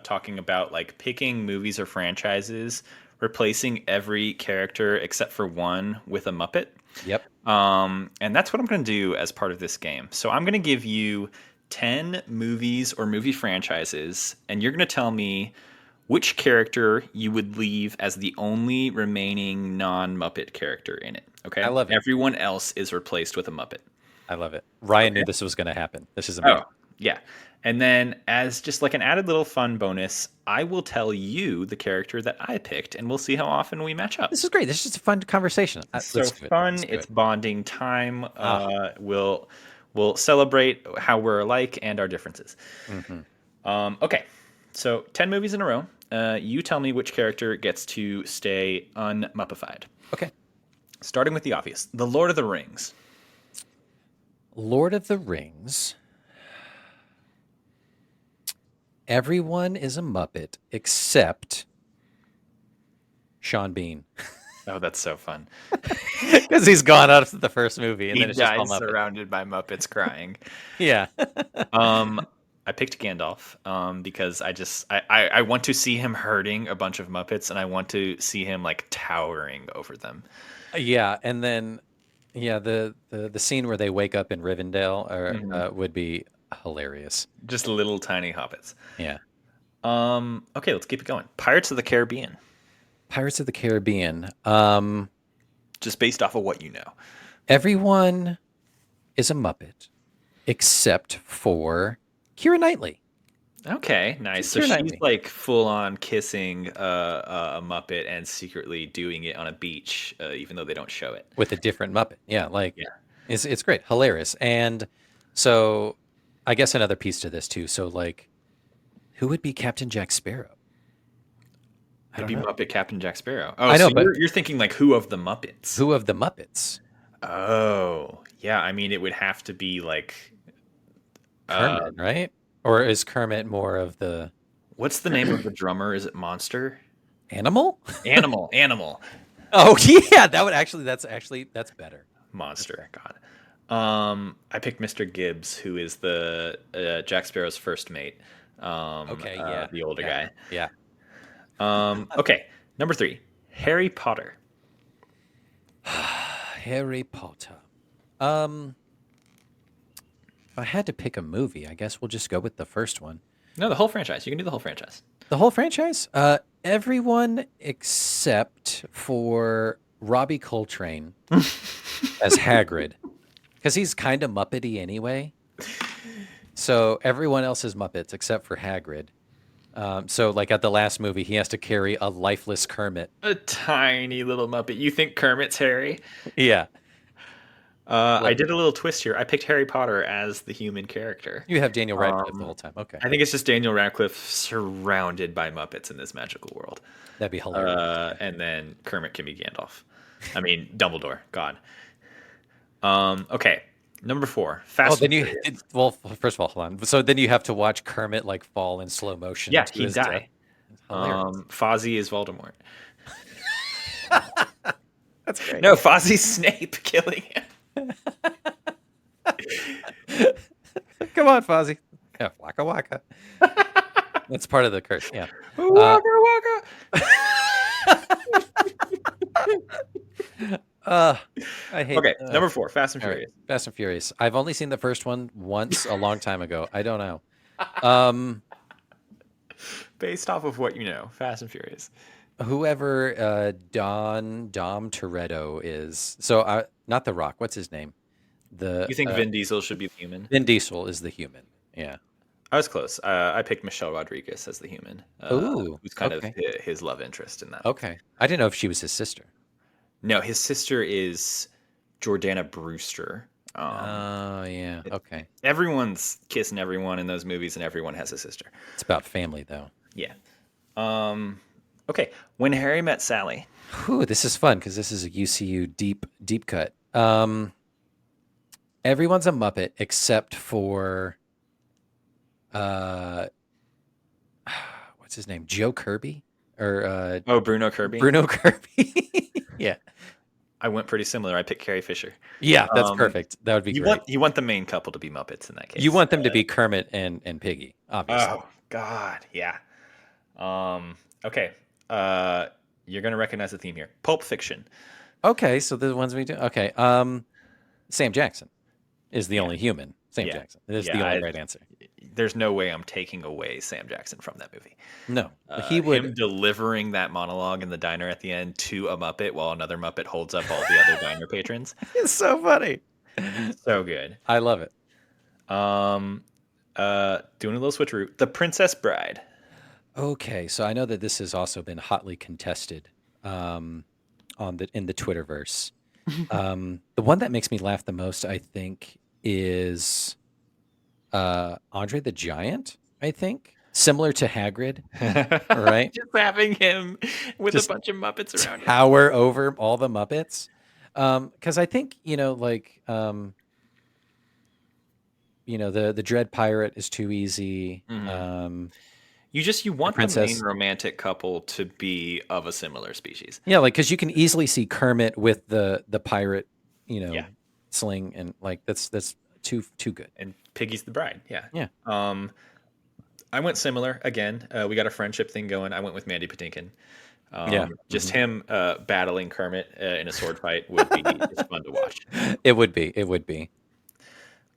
talking about like picking movies or franchises, replacing every character except for one with a Muppet. Yep. And that's what I'm going to do as part of this game. So I'm going to give you 10 movies or movie franchises, and you're going to tell me which character you would leave as the only remaining non-Muppet character in it. Okay? I love it. Everyone else is replaced with a Muppet. I love it. Ryan knew this was going to happen. This is amazing. Oh, yeah. And then as just like an added little fun bonus, I will tell you the character that I picked, and we'll see how often we match up. This is great. This is just a fun conversation. So fun. It's bonding time. We'll celebrate how we're alike and our differences. Okay. So 10 movies in a row. You tell me which character gets to stay unmuppified. Okay. Starting with the obvious. The Lord of the Rings. Lord of the Rings. Everyone is a Muppet except Sean Bean. Oh, that's so fun. Because he's gone out of the first movie, and He then it's just all dies Muppet. surrounded by Muppets crying. Yeah. I picked Gandalf because I want to see him hurting a bunch of Muppets, and I want to see him like towering over them. Yeah, and then the scene where they wake up in Rivendell would be hilarious. Just little tiny hobbits. Yeah. Okay, let's keep it going. Pirates of the Caribbean. Pirates of the Caribbean. Just based off of what you know. Everyone is a Muppet except for Keira Knightley. Okay, nice. So Keira she's Knightley. like full on kissing a Muppet and secretly doing it on a beach, even though they don't show it. With a different Muppet. Yeah, it's great. Hilarious. And so I guess another piece to this too. So like, who would be Captain Jack Sparrow? It'd be Muppet Captain Jack Sparrow. Oh, I know, so but you're thinking like who of the Muppets? who of the Muppets? Oh, yeah. I mean, it would have to be like Kermit, right? Or is Kermit more of the what's the name of the drummer? Is it Monster? animal? Animal. Oh yeah, that's better. Monster. God. I picked Mr. Gibbs, who is the Jack Sparrow's first mate. The older guy. Yeah. Okay, number 3, Harry Potter. Harry Potter. If I had to pick a movie, I guess we'll just go with the first one. No, the whole franchise. You can do the whole franchise. The whole franchise? Everyone except for Robbie Coltrane as Hagrid. Because he's kind of Muppety anyway. So everyone else is Muppets except for Hagrid. So like at the last movie, he has to carry a lifeless Kermit. A tiny little Muppet. You think Kermit's Harry? Yeah. I did a little twist here. I picked Harry Potter as the human character. You have Daniel Radcliffe the whole time. Okay. I think it's just Daniel Radcliffe surrounded by Muppets in this magical world. That'd be hilarious. And then Kermit can be Gandalf. I mean, Dumbledore. God. Okay. Number 4. Fast. Well, first of all, hold on. So then you have to watch Kermit like fall in slow motion. Yeah, to he'd his die. death. Fozzie is Voldemort. That's great. No, Fozzie's Snape killing him. Come on, Fozzie. Yeah, waka waka. That's part of the curse. Yeah. Waka waka. I hate. Okay, number 4, Fast and all right, Furious. Fast and Furious. I've only seen the first one once a long time ago. I don't know. Based off of what you know, Fast and Furious. Whoever Dom Toretto is. So not The Rock. What's his name? You think Vin Diesel should be the human? Vin Diesel is the human. Yeah. I was close. I picked Michelle Rodriguez as the human. Who's kind of his love interest in that. Okay. I didn't know if she was his sister. No, his sister is Jordana Brewster. Oh, yeah. Okay. Everyone's kissing everyone in those movies, and everyone has a sister. It's about family, though. Yeah. Okay. When Harry Met Sally. Whew, this is fun because this is a UCU deep cut. Everyone's a Muppet except for what's his name? Joe Kirby or Bruno Kirby. Bruno Kirby. Yeah. I went pretty similar. I picked Carrie Fisher. Yeah, that's Um, perfect. That would be you great. want the main couple to be Muppets in that case. You want them to be Kermit and Piggy, obviously. Oh God, yeah. Okay. You're gonna recognize the theme here. Pulp Fiction. Okay, so the ones we do. Okay, Sam Jackson is the only human. Sam Yeah. Jackson. It is Yeah, the only right answer. There's no way I'm taking away Sam Jackson from that movie. No, he would. Him delivering that monologue in the diner at the end to a Muppet while another Muppet holds up all the other diner patrons. It's so funny. So good. I love it. Doing a little switcheroo. The Princess Bride. Okay, so I know that this has also been hotly contested in the Twitterverse. The one that makes me laugh the most, I think, is Andre the Giant. I think similar to Hagrid, right? Just having him with Just a bunch of Muppets around him. Tower over all the Muppets. Because I think the Dread Pirate is too easy. You want the princess. main romantic couple to be of a similar species. Yeah, like because you can easily see Kermit with the pirate, Yeah. sling, and like that's too good. And Piggy's the bride. Yeah. Yeah. I went similar again. We got a friendship thing going. I went with Mandy Patinkin. Yeah. Just him battling Kermit in a sword fight would be just fun to watch. It would be. It would be.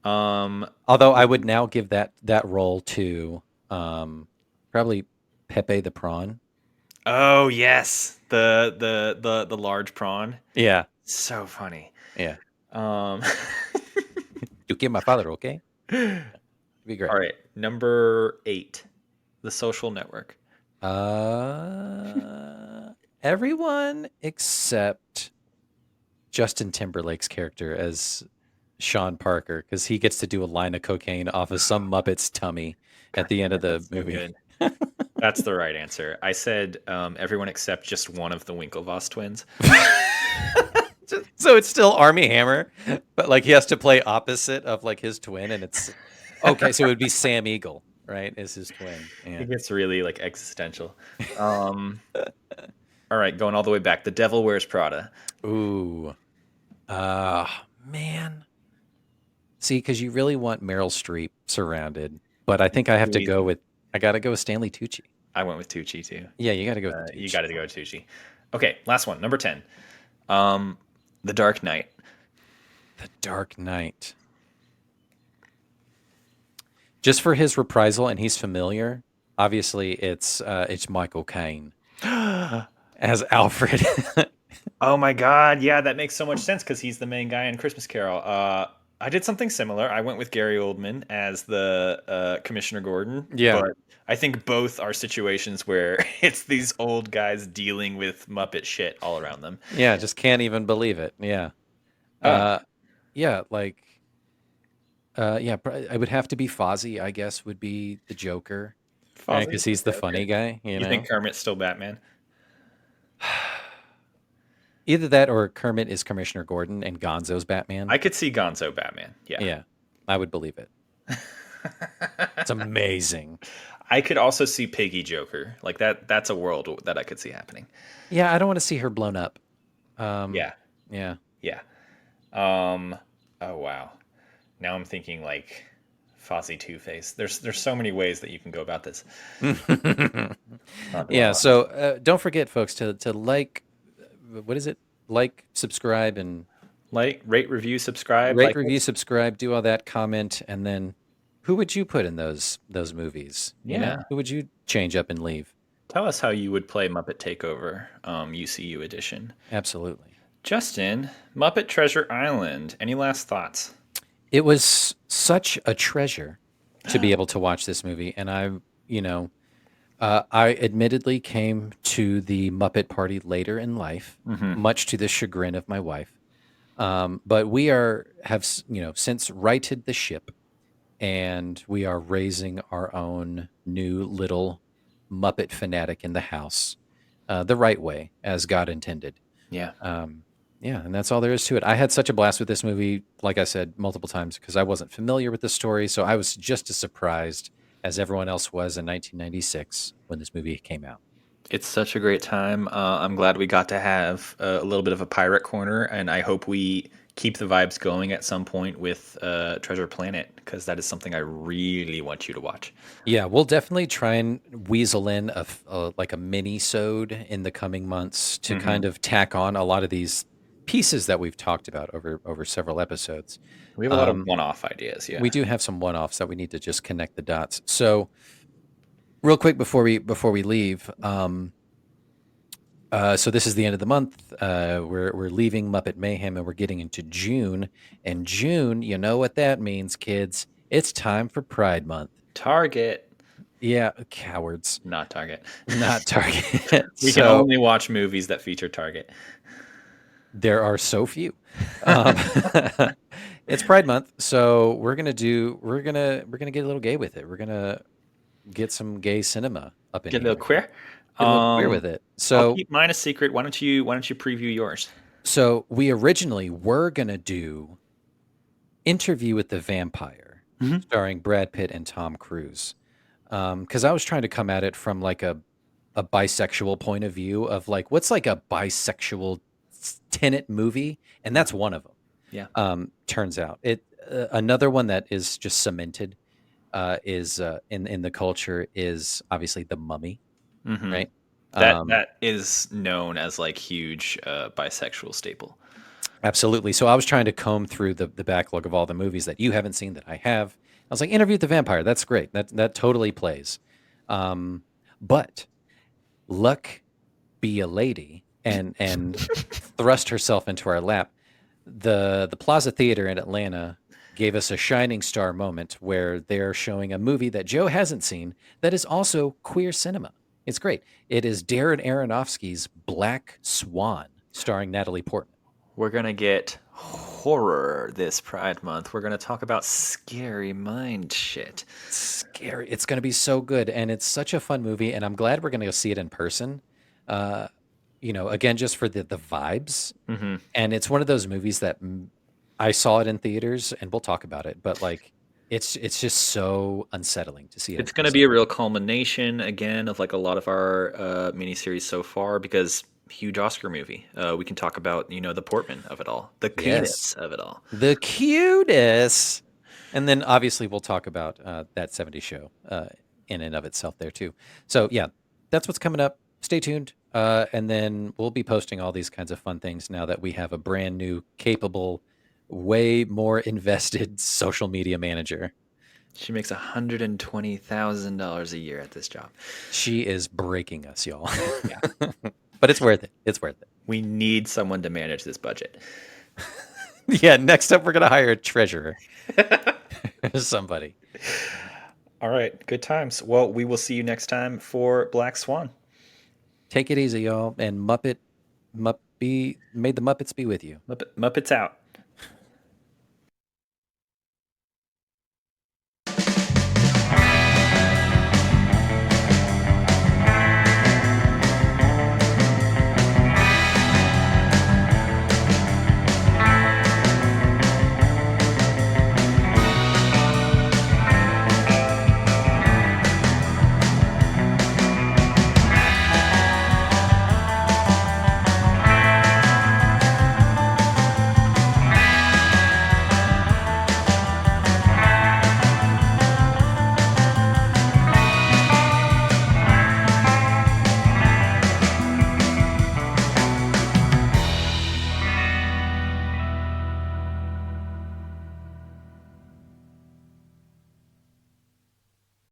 Although I would now give that role to probably Pepe the Prawn. Oh yes, the large prawn. Yeah. So funny. Yeah. Um, You give my father, okay? It'd be great. all right, number 8, The Social Network. Everyone except Justin Timberlake's character as Sean Parker, because he gets to do a line of cocaine off of some Muppet's tummy at the end of the movie. Good. That's the right answer. I said everyone except just one of the Winklevoss twins. So it's still Armie Hammer, but like he has to play opposite of like his twin, and it's okay. So it would be Sam Eagle, right? Is his twin? Yeah. It gets really like existential. All right, going all the way back. The Devil Wears Prada. Ooh, man. See, because you really want Meryl Streep surrounded, but I think I have to go with. I got to go with Stanley Tucci. I went with Tucci too. Yeah, you got to go with Tucci. You got to go with Tucci. Okay, last one, number 10. The Dark Knight. The Dark Knight. Just for his reprisal, and he's familiar. Obviously, it's Michael Caine as Alfred. Oh my God, yeah, that makes so much sense because he's the main guy in Christmas Carol. I did something similar. I went with Gary Oldman as the Commissioner Gordon. Yeah. But I think both are situations where it's these old guys dealing with Muppet shit all around them. Yeah, just can't even believe it. Yeah. Yeah, like, yeah, I would have to be Fozzie, I guess, would be the Joker. Because he's the funny guy. You know? think Kermit's still Batman? Either that or Kermit is Commissioner Gordon and Gonzo's Batman. I could see Gonzo Batman. Yeah. Yeah, I would believe it. It's amazing. I could also see Piggy Joker. Like that's a world that I could see happening. Yeah, I don't want to see her blown up. Yeah. Yeah. Yeah. Oh wow. Now I'm thinking like Fozzie Two-Face. There's so many ways that you can go about this. Yeah, so don't forget, folks, to like, what is it? Like, subscribe, and Like, rate, review, subscribe. rate, like review, subscribe, do all that, comment, and then who would you put in those movies? You know? Yeah. Who would you change up and leave? Tell us how you would play Muppet Takeover, UCU edition. Absolutely. Justin, Muppet Treasure Island. Any last thoughts? It was such a treasure to be able to watch this movie, and I admittedly came to the Muppet party later in life, much to the chagrin of my wife. But we have since righted the ship, and we are raising our own new little Muppet fanatic in the house, the right way, as God intended. Yeah. Yeah, and that's all there is to it. I had such a blast with this movie, like I said multiple times, because I wasn't familiar with the story, so I was just as surprised as everyone else was in 1996 when this movie came out. It's such a great time. I'm glad we got to have a little bit of a pirate corner, and I hope we keep the vibes going at some point with Treasure Planet, because that is something I really want you to watch. Yeah, we'll definitely try and weasel in like a mini-sode in the coming months to kind of tack on a lot of these pieces that we've talked about over several episodes. We have a lot of one-off ideas, yeah. We do have some one-offs that we need to just connect the dots. So, real quick before we leave, so this is the end of the month. We're leaving Muppet Mayhem and we're getting into June. And June, you know what that means, kids? It's time for Pride Month. Target, Yeah, cowards. not Target. Not Target. We can only watch movies that feature Target. There are so few. Um, it's Pride Month, so we're gonna get a little gay with it. We're gonna get some gay cinema up in Get a here. little queer. Get a little queer with it. So I'll keep mine a secret. Why don't you preview yours? So we originally were gonna do Interview with the Vampire, starring Brad Pitt and Tom Cruise, because I was trying to come at it from like a bisexual point of view of like what's like a bisexual tenet movie, and that's one of them. Yeah. Turns out it another one that is just cemented is in the culture is obviously The Mummy, right? That is known as like huge bisexual staple. Absolutely. So I was trying to comb through the backlog of all the movies that you haven't seen that I have. I was like, Interview with the Vampire. That's great. That totally plays. But luck be a lady and thrust herself into our lap. The Plaza Theater in Atlanta gave us a shining star moment where they're showing a movie that Joe hasn't seen that is also queer cinema. It's great. It is Darren Aronofsky's Black Swan, starring Natalie Portman. We're going to get horror this Pride Month. We're going to talk about scary mind shit. Scary. It's going to be so good. And it's such a fun movie. And I'm glad we're going to go see it in person. Again, just for the vibes. And it's one of those movies that I saw it in theaters, and we'll talk about it. But like, it's just so unsettling to see it. It's going to be a real culmination, again, of like a lot of our miniseries so far, because huge Oscar movie. We can talk about, the Portman of it all, the cuteness of it all. The cutest. And then obviously we'll talk about that 70s show in and of itself there too. So yeah, that's what's coming up. Stay tuned. And then we'll be posting all these kinds of fun things now that we have a brand new, capable, way more invested social media manager. She makes $120,000 a year at this job. She is breaking us, y'all. Yeah. But it's worth it. It's worth it. We need someone to manage this budget. Yeah, next up we're going to hire a treasurer. Somebody. All right, good times. Well, we will see you next time for Black Swan. Take it easy, y'all. And may the Muppets be with you. Muppets out.